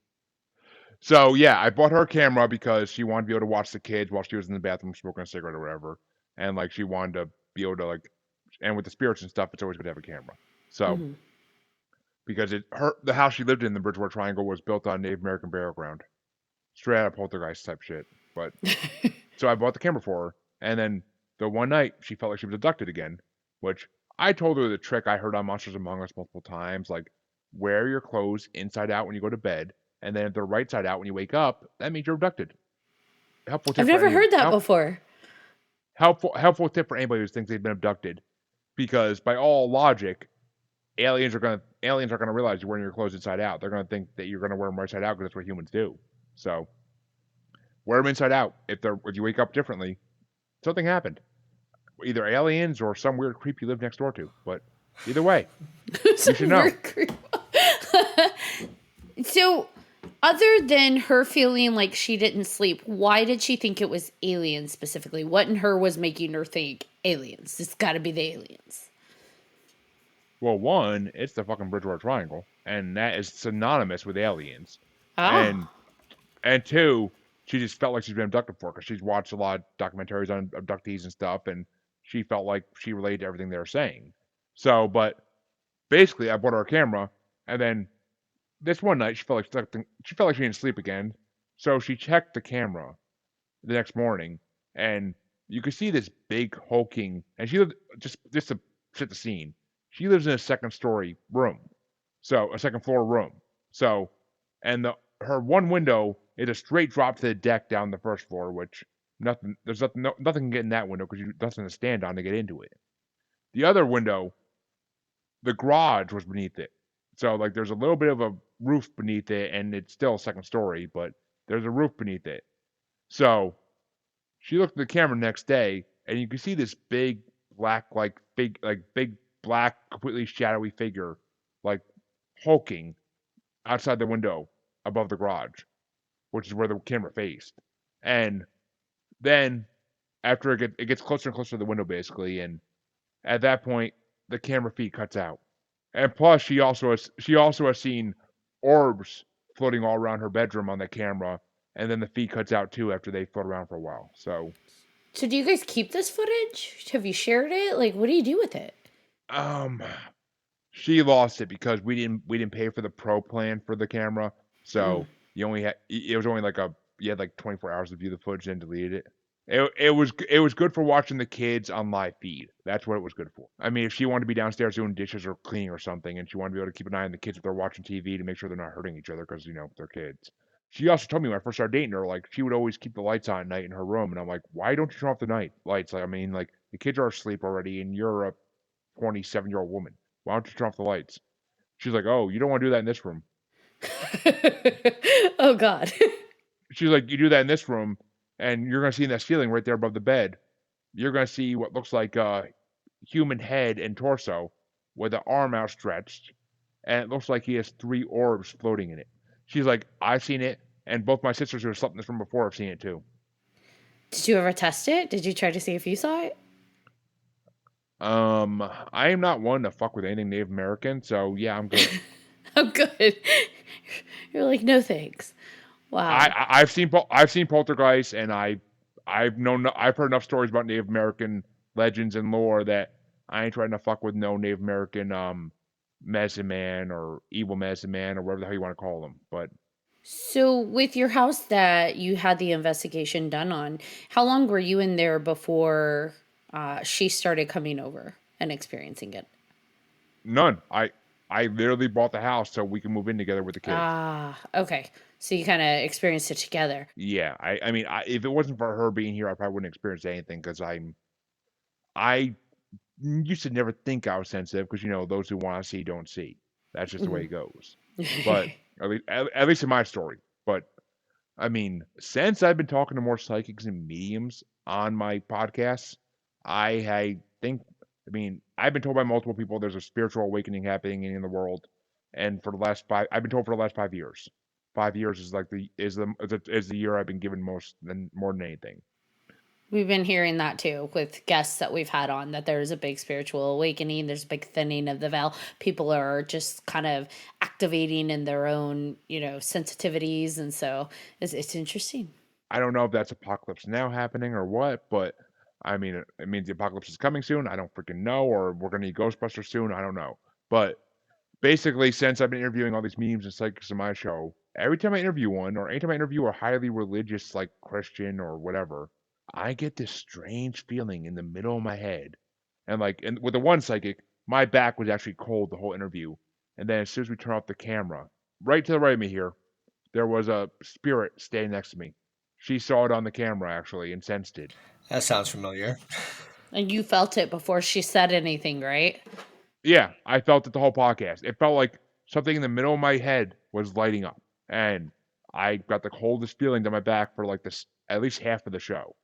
So yeah, I bought her a camera because she wanted to be able to watch the kids while she was in the bathroom smoking a cigarette or whatever, and like she wanted to be able to like, and with the spirits and stuff, it's always good to have a camera. So Hmm. because the house she lived in the Bridgewater Triangle was built on Native American burial ground, straight out of poltergeist type shit. But so I bought the camera for her, and then the one night she felt like she was abducted again, which I told her the trick I heard on Monsters Among Us multiple times, like wear your clothes inside out when you go to bed, and then if they're right side out when you wake up, that means you're abducted. Helpful I've tip for never any heard that before. helpful tip for anybody who thinks they've been abducted, because by all logic, aliens are gonna realize you're wearing your clothes inside out. They're gonna think that you're gonna wear them right side out because that's what humans do. So wear them inside out. If you wake up differently, something happened. Either aliens or some weird creep you live next door to. But either way, you should know. So, other than her feeling like she didn't sleep, why did she think it was aliens specifically? What in her was making her think aliens? It's got to be the aliens. Well, one, it's the fucking Bridgewater Triangle, and that is synonymous with aliens. Ah. And and two, she just felt like she's been abducted before because she's watched a lot of documentaries on abductees and stuff, and she felt like she related to everything they were saying. So, but basically, I bought her a camera, and then this one night she felt like she didn't sleep again, so she checked the camera the next morning, and you could see this big hulking, and she lived just to set the scene. She lives in a second story room, so a second floor room. So, and her one window is a straight drop to the deck down the first floor, which nothing can get in that window because you nothing to stand on to get into it. The other window, the garage was beneath it. So like there's a little bit of a roof beneath it, and it's still a second story, but there's a roof beneath it. So she looked at the camera next day, and you can see this big black, big black, completely shadowy figure, like hulking outside the window above the garage, which is where the camera faced. And then after it gets closer and closer to the window, basically, and at that point the camera feed cuts out. And plus, she also has seen orbs floating all around her bedroom on the camera, and then the feed cuts out too after they float around for a while. So, So, do you guys keep this footage? Have you shared it? Like, what do you do with it? um, she lost it because we didn't pay for the pro plan for the camera, Mm. so it was only like you had like 24 hours to view the footage and deleted it. It was good for watching the kids on live feed. That's what it was good for. I mean, if she wanted to be downstairs doing dishes or cleaning or something, and she wanted to be able to keep an eye on the kids if they're watching TV to make sure they're not hurting each other because they're kids. She also told me when I first started dating her, like she would always keep the lights on at night in her room, and I'm like, why don't you turn off the night lights? Like, I mean, like the kids are asleep already, and you're a 27-year-old woman. Why don't you turn off the lights? She's like, oh, you don't want to do that in this room. Oh, God. She's like, you do that in this room, and you're gonna see in that ceiling right there above the bed. You're gonna see what looks like a human head and torso with an arm outstretched, and it looks like he has 3 orbs floating in it. She's like, I've seen it, and both my sisters who have slept in this room before have seen it too. Did you ever test it? Did you try to see if you saw it? I am not one to fuck with anything Native American, so yeah, I'm good. Oh, good. You're like, no thanks. Wow. I've seen poltergeists, and I've heard enough stories about Native American legends and lore that I ain't trying to fuck with no Native American medicine man or evil medicine man or whatever the hell you want to call them. But So, with your house that you had the investigation done on, how long were you in there before she started coming over and experiencing it? none. I literally bought the house so we can move in together with the kids. Ah, okay. So you kind of experienced it together. Yeah, I mean, if it wasn't for her being here, I probably wouldn't experience anything because I used to never think I was sensitive because those who want to see don't see. That's just the way Mhm. it goes. But at least in my story. But I mean, since I've been talking to more psychics and mediums on my podcasts, I think I mean I've been told by multiple people there's a spiritual awakening happening in the world, and for the last I've been told for the last 5 years. 5 years is like the year I've been given more than anything. We've been hearing that too with guests that we've had on, that there's a big spiritual awakening, there's a big thinning of the veil. People are just kind of activating in their own, sensitivities. And so it's interesting. I don't know if that's apocalypse now happening or what, but I mean, it means the apocalypse is coming soon. I don't freaking know, or we're gonna need Ghostbusters soon. I don't know, but basically, since I've been interviewing all these mediums and psychics on my show, every time I interview one, or anytime I interview a highly religious, like Christian or whatever, I get this strange feeling in the middle of my head, and with the one psychic, my back was actually cold the whole interview, and then as soon as we turn off the camera, right to the right of me here, there was a spirit standing next to me. She saw it on the camera actually and sensed it. That sounds familiar. And you felt it before she said anything, right? Yeah, I felt it the whole podcast. It felt like something in the middle of my head was lighting up, and I got the coldest feeling down my back for like this at least half of the show.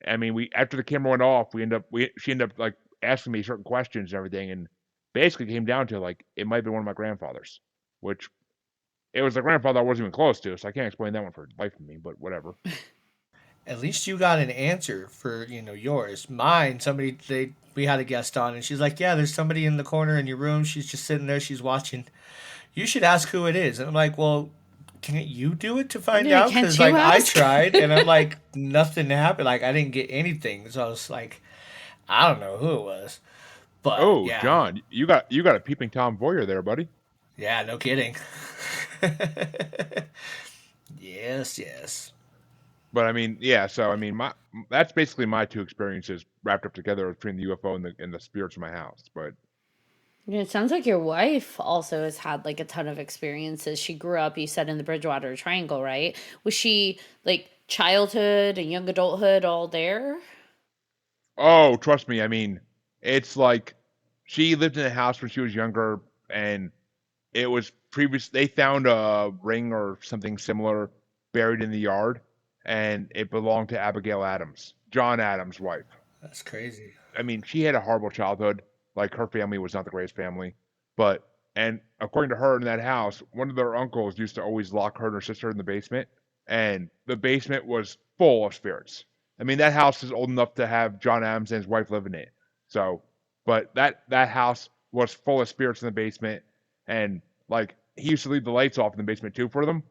I mean, we after the camera went off, she ended up like asking me certain questions and everything, and basically came down to like it might be one of my grandfathers, which it was a grandfather I wasn't even close to, so I can't explain that one for the life of me. But whatever. At least you got an answer for yours. Mine, we had a guest on, and she's like, "Yeah, there's somebody in the corner in your room. She's just sitting there. She's watching. You should ask who it is." And I'm like, "Well, can't you do it to find Yeah, out? can't Because you like I ask? tried, and I'm like, nothing happened. Like I didn't get anything. So I was like, I don't know who it was, but Oh, yeah, John, you got a peeping Tom Boyer there, buddy. yeah, no kidding. Yes, yes. But I mean, yeah. So I mean, my that's basically my two experiences wrapped up together between the UFO and the spirits in my house. But Yeah, it sounds like your wife also has had like a ton of experiences. She grew up, you said, in the Bridgewater Triangle, right? Was she like childhood and young adulthood all there? oh, trust me. I mean, it's like she lived in a house when she was younger, and it was previous. They found a ring or something similar buried in the yard, and it belonged to Abigail Adams, John Adams' wife. That's crazy. I mean, she had a horrible childhood. Like her family was not the greatest family, but and according to her in that house, one of their uncles used to always lock her and her sister in the basement, and the basement was full of spirits. I mean, that house is old enough to have John Adams and his wife live in it. So, but that house was full of spirits in the basement, and like he used to leave the lights off in the basement too for them.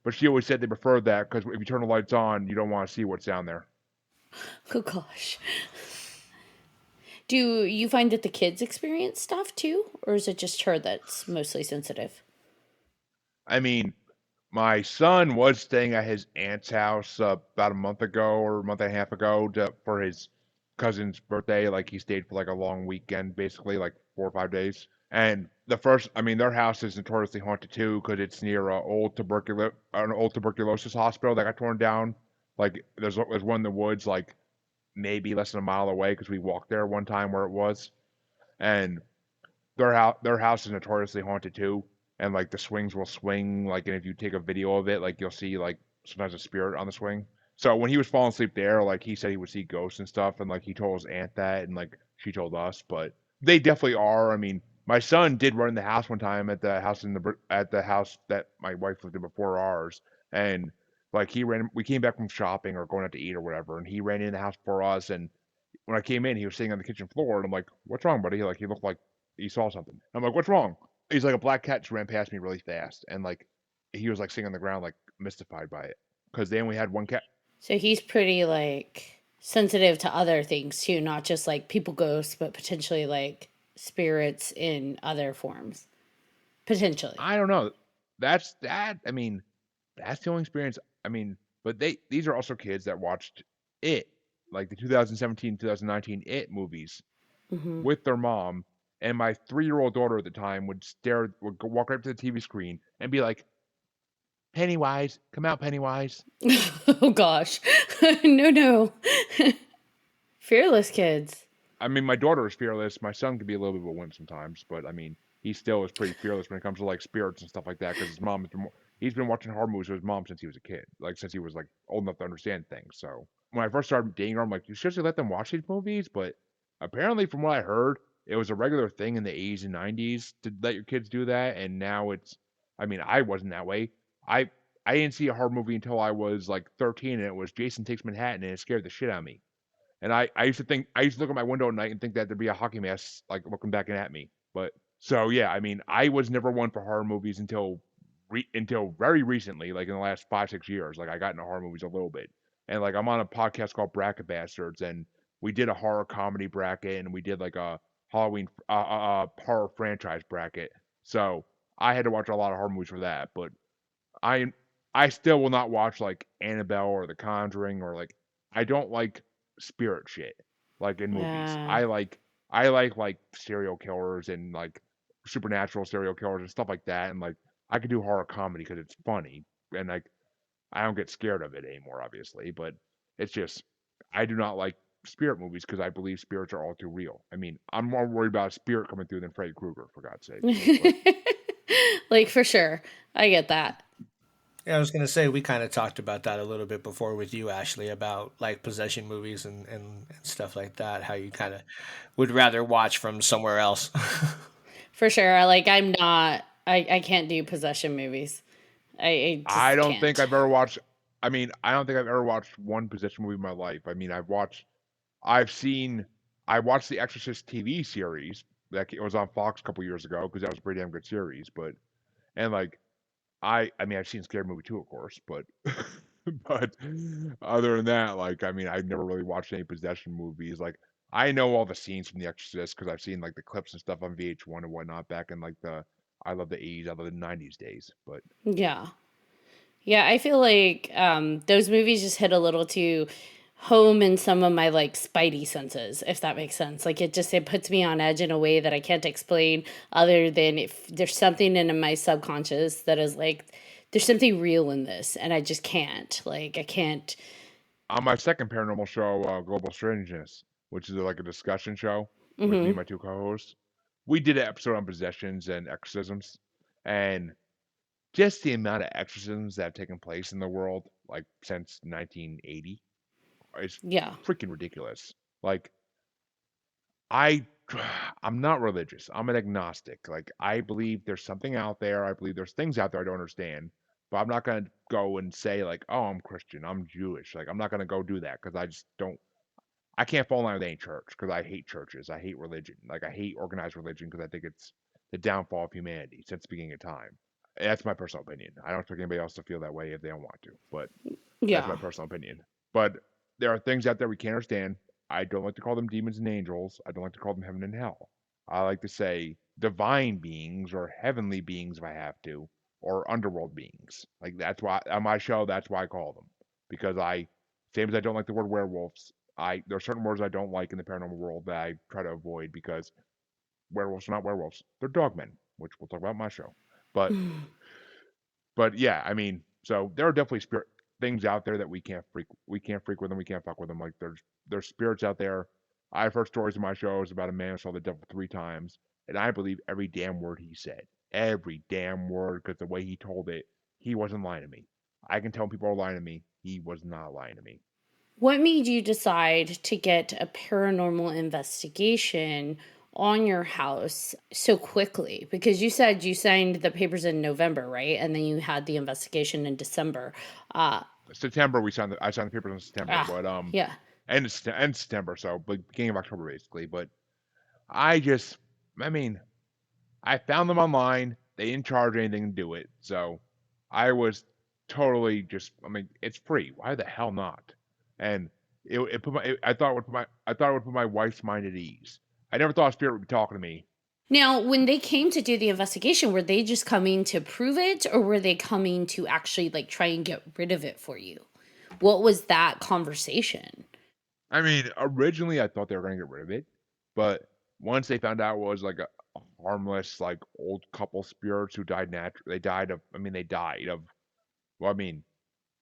But she always said they preferred that because if you turn the lights on, you don't want to see what's down there. Oh gosh. Do you find that the kids experience stuff too? Or is it just her that's mostly sensitive? I mean, my son was staying at his aunt's house about a month ago or a month and a half ago for his cousin's birthday. Like he stayed for like a long weekend, basically like 4 or 5 days. And I mean, their house is notoriously haunted too because it's near an old tuberculosis hospital that got torn down. Like there's one in the woods, like maybe less than a mile away because we walked there one time where it was. And their house is notoriously haunted too, and like the swings will swing like, and if you take a video of it, like you'll see like sometimes a spirit on the swing. So when he was falling asleep there, like he said he would see ghosts and stuff, and like he told his aunt that, and like she told us, but they definitely are. I mean, my son did run in the house one time at the house that my wife lived in before ours, and like we came back from shopping or going out to eat or whatever, and he ran in the house for us, and when I came in, he was sitting on the kitchen floor, and I'm like, "What's wrong, buddy?" Like he looked like he saw something. I'm like, "What's wrong?" He's like, "A black cat just ran past me really fast," and like he was like sitting on the ground, like mystified by it, because they only had one cat. So he's pretty like sensitive to other things too, not just like people ghosts, but potentially like spirits in other forms. Potentially. I don't know. That's that. I mean, that's the only experience. I mean, but these are also kids that watched it, like the 2017, 2019 It movies Hmm. with their mom. And my 3-year-old daughter at the time would walk right up to the TV screen and be like, "Pennywise, come out, Pennywise." Oh gosh. No, no. Fearless kids. I mean, my daughter is fearless. My son can be a little bit of a wimp sometimes, but I mean, he still is pretty fearless when it comes to like spirits and stuff like that. Because his mom has he's been watching horror movies with his mom since he was a kid, like since he was like old enough to understand things. So when I first started dating her, I'm like, you should let them watch these movies. But apparently, from what I heard, it was a regular thing in the 80s and 90s to let your kids do that, and now it's. I mean, I wasn't that way. I I didn't see a horror movie until I was like 13, and it was Jason Takes Manhattan, and it scared the shit out of me. And I used to look at my window at night and think that there'd be a hockey mask like looking back at me. But so yeah, I mean, I was never one for horror movies until very recently, like in the last 5 6 years. Like I got into horror movies a little bit, and like I'm on a podcast called Bracket Bastards, and we did a horror comedy bracket, and we did like a Halloween horror franchise bracket. So I had to watch a lot of horror movies for that, but I I still will not watch like Annabelle or The Conjuring or like I don't like spirit shit like in movies. Yeah. I like serial killers and like supernatural serial killers and stuff like that. And like I could do horror comedy because it's funny and like I don't get scared of it anymore, obviously. But it's just I do not like spirit movies because I believe spirits are all too real. I mean, I'm more worried about a spirit coming through than Freddy Krueger, for God's sakes. But Like for sure. I get that. Yeah, I was gonna say we kind of talked about that a little bit before with you, Ashley, about like possession movies and stuff like that. How you kind of would rather watch from somewhere else. For sure. Like I'm not I can't do possession movies. I I just don't think can't. I've ever watched. I mean, I don't think I've ever watched one possession movie in my life. I mean, I've seen, I watched the Exorcist TV series that was on Fox a couple years ago because that was a pretty damn good series. But and like I mean, I've seen Scary Movie too, of course, but but other than that, like I mean, I've never really watched any possession movies. Like I know all the scenes from The Exorcist because I've seen like the clips and stuff on VH1 and whatnot back in like the I love the 80s, I love the 90s days. But Yeah. Yeah, I feel like those movies just hit a little too home in some of my like spidey senses, if that makes sense. Like it puts me on edge in a way that I can't explain other than if there's something in my subconscious that is like there's something real in this and I just can't. Like I can't. on my second paranormal show, Global Strangeness, which is like a discussion show with me and Mhm. my two co-hosts, we did an episode on possessions and exorcisms, and just the amount of exorcisms that have taken place in the world, like since 1980, is Yeah. freaking ridiculous. Like I, I'm not religious. I'm an agnostic. Like I believe there's something out there. I believe there's things out there I don't understand. But I'm not gonna go and say like, oh, I'm Christian, I'm Jewish. Like I'm not gonna go do that because I just don't. I can't fall in line with any church because I hate churches. I hate religion. Like I hate organized religion because I think it's the downfall of humanity since the beginning of time. That's my personal opinion. I don't expect anybody else to feel that way if they don't want to, but that's my Yeah. personal opinion. But there are things out there we can't understand. I don't like to call them demons and angels. I don't like to call them heaven and hell. I like to say divine beings or heavenly beings if I have to, or underworld beings. Like that's why on my show, that's why I call them because same as I don't like the word werewolves. There are certain words I don't like in the paranormal world that I try to avoid because werewolves are not werewolves. They're dogmen, which we'll talk about in my show. But yeah, I mean, so there are definitely spirit things out there that we can't freak with them, we can't fuck with them. Like there's spirits out there. I've heard stories in my shows about a man who saw the devil 3 times, and I believe every damn word he said, every damn word, because the way he told it, he wasn't lying to me. I can tell people are lying to me. He was not lying to me. What made you decide to get a paranormal investigation on your house so quickly? Because you said you signed the papers in November, right? And then you had the investigation in December. Uh September I signed the papers in September, ah, but yeah. end of September, so beginning of October basically. But I just, I mean, I found them online. They didn't charge anything to do it, so I was totally just. I mean, it's free. Why the hell not? And it put my. I thought it would put my. I thought it would put my wife's mind at ease. I never thought a spirit would be talking to me. Now, when they came to do the investigation, were they just coming to prove it, or were they coming to actually like try and get rid of it for you? What was that conversation? I mean, originally I thought they were going to get rid of it, but once they found out it was like a harmless, like old couple spirits who died naturally, they died of. I mean, they died of. Well, I mean,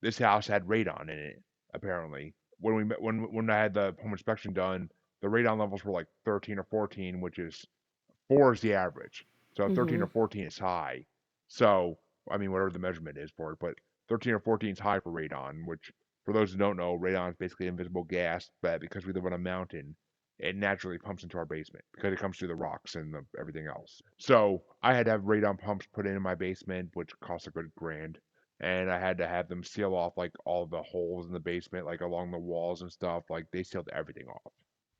this house had radon in it. Apparently, when I had the home inspection done, the radon levels were like 13 or 14, which is 4 is the average. So 13 Mm-hmm. or 14 is high. So I mean, whatever the measurement is for it, but 13 or 14 is high for radon. Which, for those who don't know, radon is basically invisible gas, but because we live on a mountain, it naturally pumps into our basement because it comes through the rocks and everything else. So I had to have radon pumps put in my basement, which cost a good grand, and I had to have them seal off like all the holes in the basement, like along the walls and stuff. Like they sealed everything off.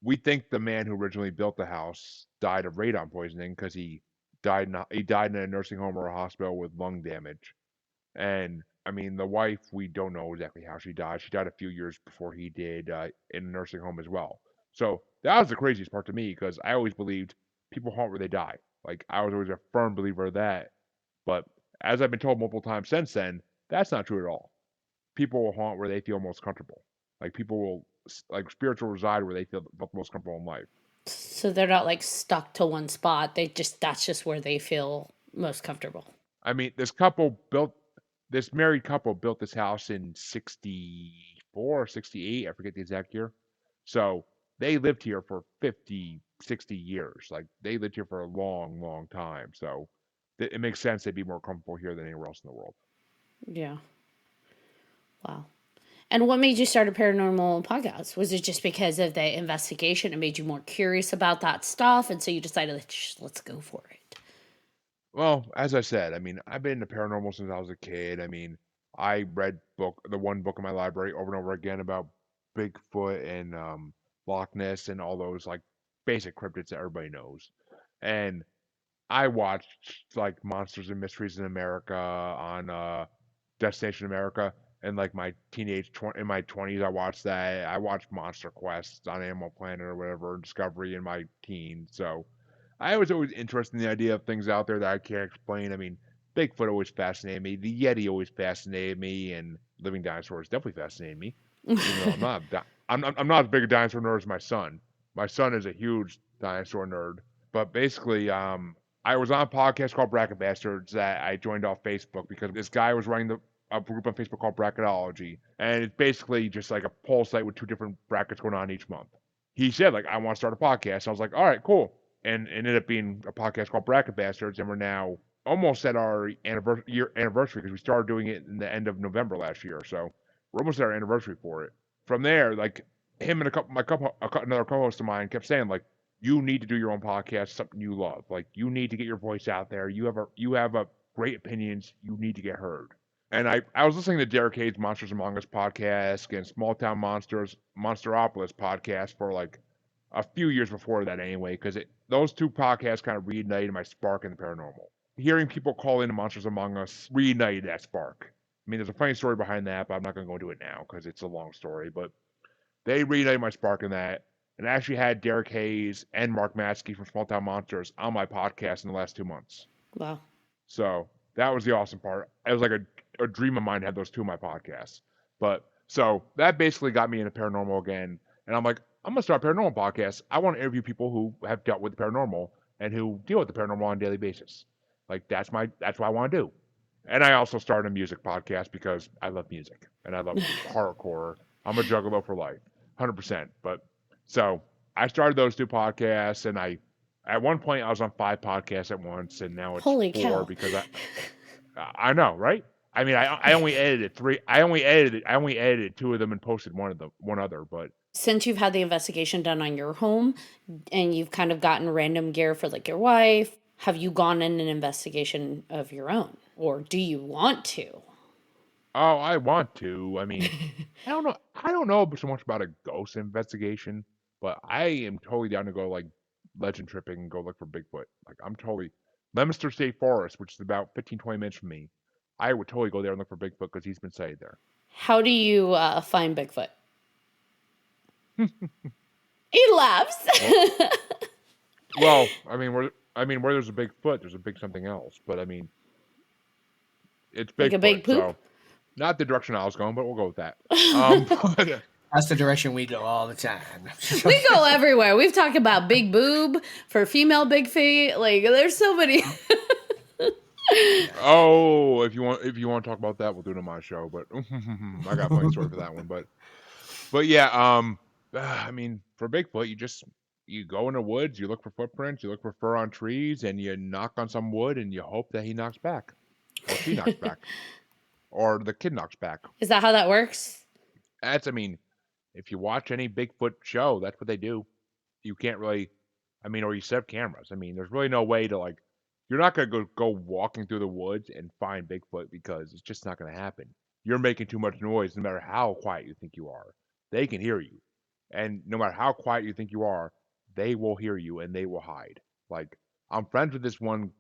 We think the man who originally built the house died of radon poisoning because he died in a nursing home or a hospital with lung damage. And I mean, the wife, we don't know exactly how she died. She died a few years before he did, in a nursing home as well. So that was the craziest part to me because I always believed people haunt where they die. Like I was always a firm believer of that. But as I've been told multiple times since then, that's not true at all. People will haunt where they feel most comfortable. Like people will, like spirits will reside where they feel the most comfortable in life. So they're not like stuck to one spot. That's just where they feel most comfortable. I mean, this married couple built this house in 64 or 68. I forget the exact year. So they lived here for 50, 60 years. Like they lived here for a long, long time. So it makes sense they'd be more comfortable here than anywhere else in the world. Yeah. Wow. And what made you start a paranormal podcast? Was it just because of the investigation? It made you more curious about that stuff, and so you decided, let's go for it. Well, as I said, I mean, I've been into paranormal since I was a kid. I mean, I read the one book in my library over and over again about Bigfoot and Loch Ness and all those like basic cryptids that everybody knows. And I watched like Monsters and Mysteries in America on Destination America, and like in my 20s I watched that. I watched Monster Quest on Animal Planet or whatever, Discovery in my teens. So I was always interested in the idea of things out there that I can't explain. I mean, Bigfoot always fascinated me. The Yeti always fascinated me, and living dinosaurs definitely fascinated me. Even though I'm not as big a dinosaur nerd as my son. My son is a huge dinosaur nerd. But basically, I was on a podcast called Bracket Bastards that I joined off Facebook because this guy was running a group on Facebook called Bracketology, and it's basically just like a poll site with 2 different brackets going on each month. He said like, I want to start a podcast. I was like, all right, cool, and it ended up being a podcast called Bracket Bastards, and we're now almost at our anniversary because we started doing it in the end of November last year, so we're almost at our anniversary for it. From there, like him and another co-host of mine kept saying like, you need to do your own podcast, something you love. Like you need to get your voice out there. You have a great opinions. You need to get heard. And I was listening to Derek Hayes' Monsters Among Us podcast and Small Town Monsters Monsteropolis podcast for like a few years before that anyway, because those 2 podcasts kind of reignited my spark in the paranormal. Hearing people call into Monsters Among Us reignited that spark. I mean, there's a funny story behind that, but I'm not going to go into it now because it's a long story. But they reignited my spark in that. And I actually had Derek Hayes and Mark Matsky from Small Town Monsters on my podcast in the last 2 months. Wow. So that was the awesome part. It was like a dream of mine to have those 2 on my podcasts. But so that basically got me into paranormal again. And I'm like, I'm going to start a paranormal podcast. I want to interview people who have dealt with the paranormal and who deal with the paranormal on a daily basis. Like that's what I want to do. And I also started a music podcast because I love music and I love horrorcore. I'm a juggalo for life, 100%. But so I started those 2 podcasts, and at one point I was on 5 podcasts at once, and now it's Holy 4 cow. because I know, right? I mean, I only edited 3. I only edited 2 of them and posted one other, but Since you've had the investigation done on your home and you've kind of gotten random gear for like your wife, have you gone in an investigation of your own? Or do you want to? oh, I want to. I mean, I don't know. I don't know so much about a ghost investigation, but I am totally down to go like legend tripping and go look for Bigfoot. Like I'm totally Leominster State Forest, which is about 15, 20 minutes from me. I would totally go there and look for Bigfoot because he's been sighted there. How do you find Bigfoot? He laughs. Well, where there's a Bigfoot, there's a big something else. But I mean, it's Bigfoot, Like a big poop? so not the direction I was going, but we'll go with that. But, That's the direction we go all the time. We go everywhere. We've talked about big boob for female big feet. Like there's so many. oh, if you want to talk about that, we'll do it on my show. But I got a funny story for that one. But yeah, I mean, for Bigfoot, you go in the woods, you look for footprints, you look for fur on trees, and you knock on some wood, and you hope that he knocks back, or she knocks back, or the kid knocks back. Is that how that works? I mean, if you watch any Bigfoot show, that's what they do. You can't really, or you set up cameras. I mean, there's really no way to like, you're not gonna go walking through the woods and find Bigfoot because it's just not gonna happen. You're making too much noise, no matter how quiet you think you are. They can hear you, and no matter how quiet you think you are, they will hear you and they will hide. Like I'm friends with these two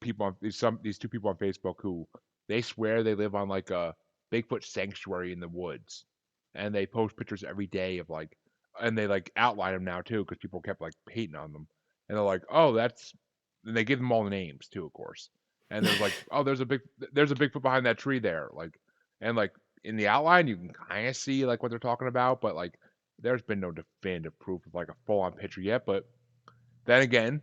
people on Facebook who they swear they live on like a Bigfoot sanctuary in the woods, and they post pictures every day of like, and they like outline them now too because people kept like hating on them, and they're like, oh, and they give them all the names too, of course, and there's like, oh, there's a Bigfoot behind that tree there, like, and like in the outline you can kind of see like what they're talking about, but like there's been no definitive proof of like a full on picture yet. But then again,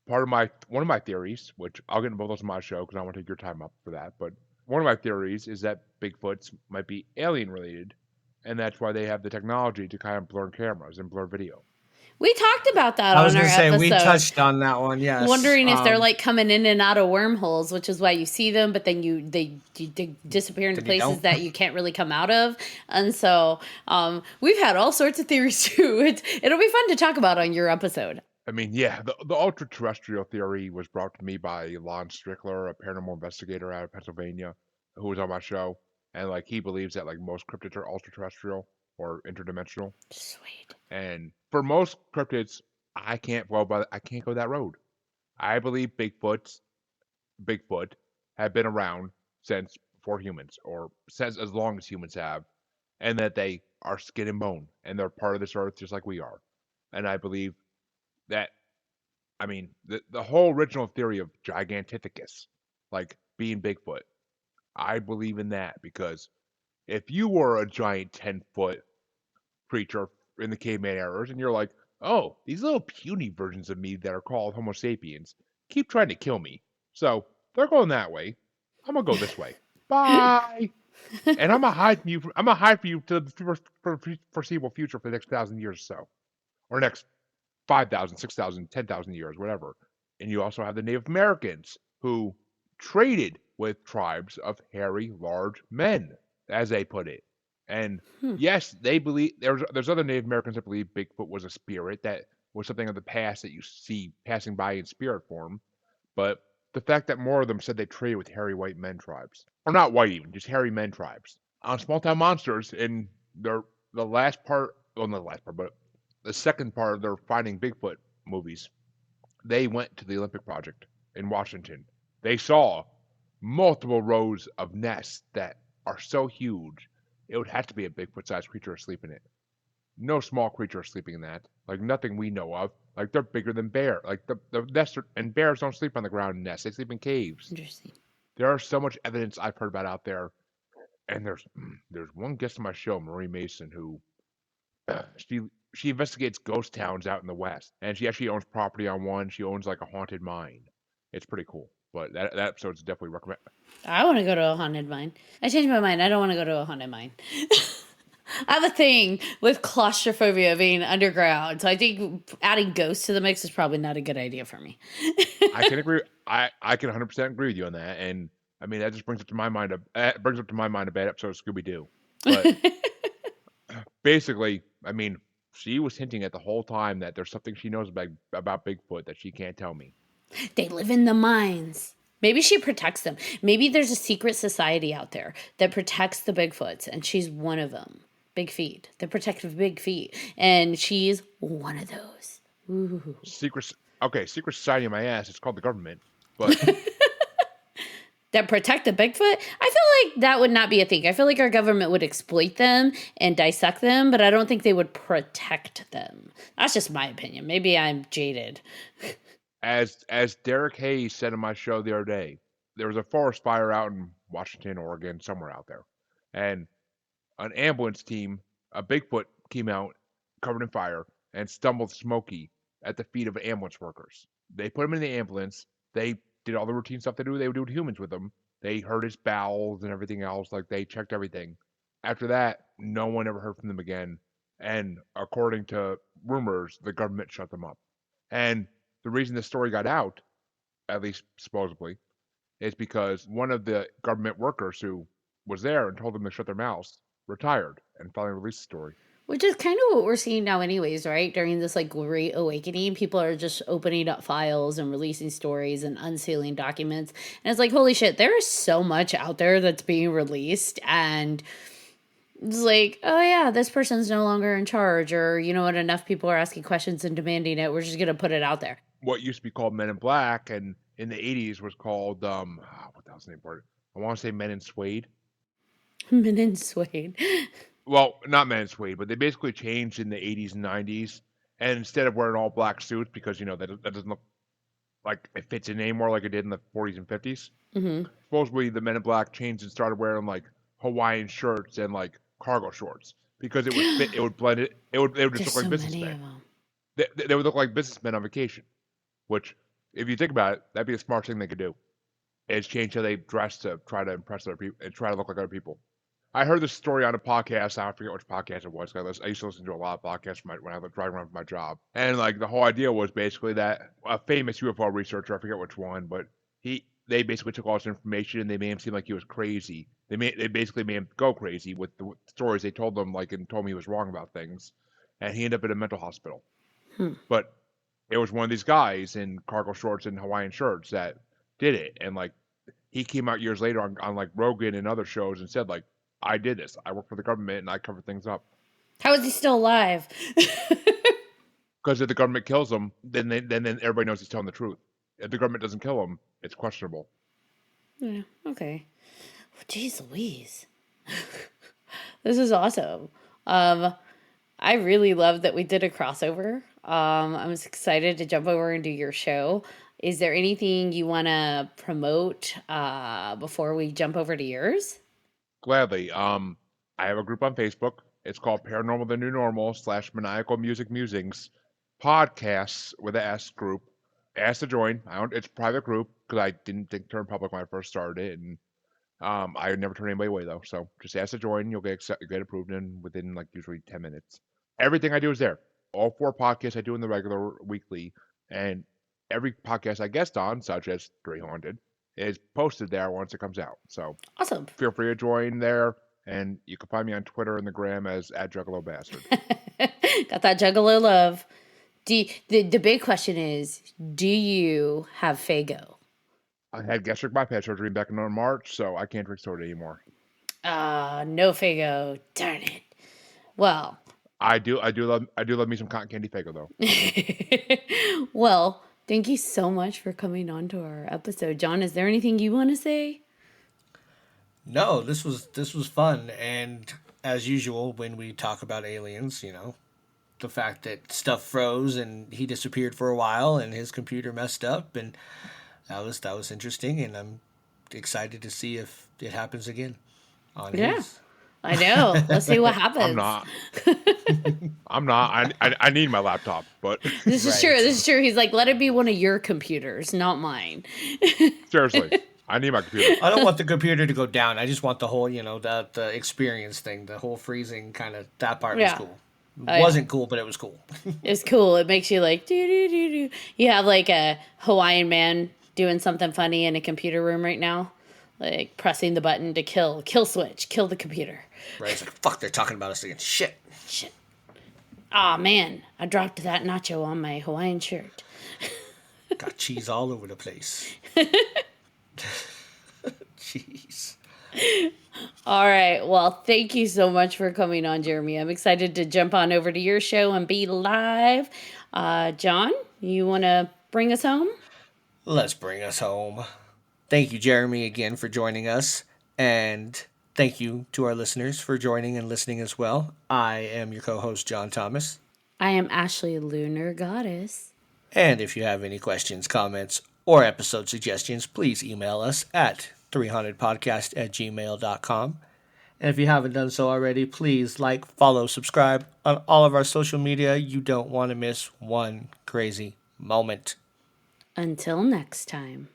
one of my theories, which I'll get into both those on my show because I want to take your time up for that, but one of my theories is that Bigfoots might be alien related, and that's why they have the technology to kind of blur cameras and blur video. We talked about that I was on our going to say, episode. we touched on that one, yes. Wondering if they're like coming in and out of wormholes, which is why you see them, but then they disappear into places that you can't really come out of. And so we've had all sorts of theories too. It'll be fun to talk about on your episode. I mean, yeah, the ultra-terrestrial theory was brought to me by Lon Strickler, a paranormal investigator out of Pennsylvania, who was on my show, and like he believes that like most cryptids are ultra-terrestrial or interdimensional. Sweet. And for most cryptids, I can't go that road. I believe Bigfoot have been around since before humans, or since as long as humans have, and that they are skin and bone, and they're part of this earth just like we are. And I believe that, the whole original theory of Gigantopithecus, like being Bigfoot, I believe in that because if you were a giant 10-foot creature in the caveman eras and you're like, oh, these little puny versions of me that are called Homo sapiens keep trying to kill me. So they're going that way. I'm going to go this way. Bye. And I'm going to hide from you to the foreseeable future for the next 1,000 years or so. Or next 5,000, 6,000, 10,000 years, whatever. And you also have the Native Americans who traded with tribes of hairy, large men, as they put it. And yes, they believe there's other Native Americans that believe Bigfoot was a spirit that was something of the past that you see passing by in spirit form. But the fact that more of them said they traded with hairy white men tribes, or not white even, just hairy men tribes. On Small Town Monsters, in the second part of their Finding Bigfoot movies, they went to the Olympic Project in Washington. They saw multiple rows of nests that are so huge, it would have to be a Bigfoot-sized creature asleep in it. No small creature is sleeping in that. Like, nothing we know of. Like, they're bigger than bear. Like, the nests and bears don't sleep on the ground in nests. They sleep in caves. Interesting. There are so much evidence I've heard about out there. And there's one guest on my show, Marie Mason, who she investigates ghost towns out in the West. And she actually owns property on one. She owns, like, a haunted mine. It's pretty cool. But that episode's definitely recommend. I want to go to a haunted mine. I changed my mind. I don't want to go to a haunted mine. I have a thing with claustrophobia being underground, so I think adding ghosts to the mix is probably not a good idea for me. I can agree. I can 100% agree with you on that, and I mean that just brings up to my mind a bad episode of Scooby Doo. But basically, I mean, she was hinting at the whole time that there's something she knows about Bigfoot that she can't tell me. They live in the mines. Maybe she protects them. Maybe there's a secret society out there that protects the Bigfoots, and she's one of them. Big feet. The protective big feet. And she's one of those. Ooh. Secret society in my ass. It's called the government, but That protect the Bigfoot? I feel like that would not be a thing. I feel like our government would exploit them and dissect them, but I don't think they would protect them. That's just my opinion. Maybe I'm jaded. as Derek Hayes said in my show the other day, there was a forest fire out in Washington, Oregon, somewhere out there, and an ambulance team, a Bigfoot, came out covered in fire and stumbled Smokey at the feet of ambulance workers. They put him in the ambulance. They did all the routine stuff they would do with humans with him. They heard his bowels and everything else. Like, they checked everything. After that, no one ever heard from them again. And according to rumors, the government shut them up. And the reason the story got out, at least supposedly, is because one of the government workers who was there and told them to shut their mouths retired and finally released the story. Which is kind of what we're seeing now anyways, right? During this like great awakening, people are just opening up files and releasing stories and unsealing documents. And it's like, holy shit, there is so much out there that's being released. And it's like, oh yeah, this person's no longer in charge. Or you know what, enough people are asking questions and demanding it. We're just going to put it out there. What used to be called Men in Black and in the 80s was called, what the hell's the name for it? I want to say Men in Suede. Men in Suede. Well, not Men in Suede, but they basically changed in the 80s and 90s. And instead of wearing all black suits, because, that doesn't look like it fits in anymore like it did in the 40s and 50s. Mm-hmm. Supposedly the Men in Black changed and started wearing like Hawaiian shirts and like cargo shorts because it would fit, it would blend it. They would just look like businessmen. They would look like businessmen on vacation, which, if you think about it, that'd be the smartest thing they could do. Is change how they dress to try to impress other people and try to look like other people. I heard this story on a podcast. I forget which podcast it was. I used to listen to a lot of podcasts when I was driving around for my job. And like the whole idea was basically that a famous UFO researcher, I forget which one, but they basically took all this information and they made him seem like he was crazy. They basically made him go crazy with the stories they told him, like, and told him he was wrong about things. And he ended up in a mental hospital. But it was one of these guys in cargo shorts and Hawaiian shirts that did it. And like he came out years later on like Rogan and other shows and said, like, I did this. I work for the government and I covered things up. How is he still alive? Because if the government kills him, then everybody knows he's telling the truth. If the government doesn't kill him, it's questionable. Yeah, okay. Jeez Louise. This is awesome. I really love that we did a crossover. I'm excited to jump over and do your show. Is there anything you want to promote before we jump over to yours? Gladly. I have a group on Facebook. It's called Paranormal the New Normal / Maniacal Music Musings Podcasts with an S group. Ask to join. It's a private group because I didn't think turn public when I first started it, and I never turn anybody away though. So just ask to join. You'll get approved within like usually 10 minutes. Everything I do is there. All 4 podcasts I do in the regular weekly, and every podcast I guest on, such as 3Haunted, is posted there once it comes out. So awesome. Feel free to join there, and you can find me on Twitter and the gram as @JuggaloBastard. Got that Juggalo love. The big question is, do you have Faygo? I had gastric bypass surgery back in March, so I can't drink soda anymore. No Faygo. Darn it. Well, I do love me some cotton candy Faygo though. Well, thank you so much for coming on to our episode. John, is there anything you want to say? No, this was fun, and as usual when we talk about aliens, the fact that stuff froze and he disappeared for a while and his computer messed up, and that was interesting, and I'm excited to see if it happens again on his. I know. Let's see what happens. I'm not. I need my laptop, but this is true. This is true. He's like, let it be one of your computers, not mine. Seriously, I need my computer. I don't want the computer to go down. I just want the whole, the experience thing, the whole freezing kind of, that part was cool. It wasn't cool, but it was cool. It's cool. It makes you like, do. You have like a Hawaiian man doing something funny in a computer room right now. Like pressing the button to kill switch, kill the computer. Right, it's like, fuck, they're talking about us again. Shit. Aw, man, I dropped that nacho on my Hawaiian shirt. Got cheese all over the place. Jeez. All right. Well, thank you so much for coming on, Jeremy. I'm excited to jump on over to your show and be live. John, you want to bring us home? Let's bring us home. Thank you, Jeremy, again for joining us. And thank you to our listeners for joining and listening as well. I am your co host, John Thomas. I am Ashley Lunar Goddess. And if you have any questions, comments, or episode suggestions, please email us at 300podcast@gmail.com. And if you haven't done so already, please like, follow, subscribe on all of our social media. You don't want to miss one crazy moment. Until next time.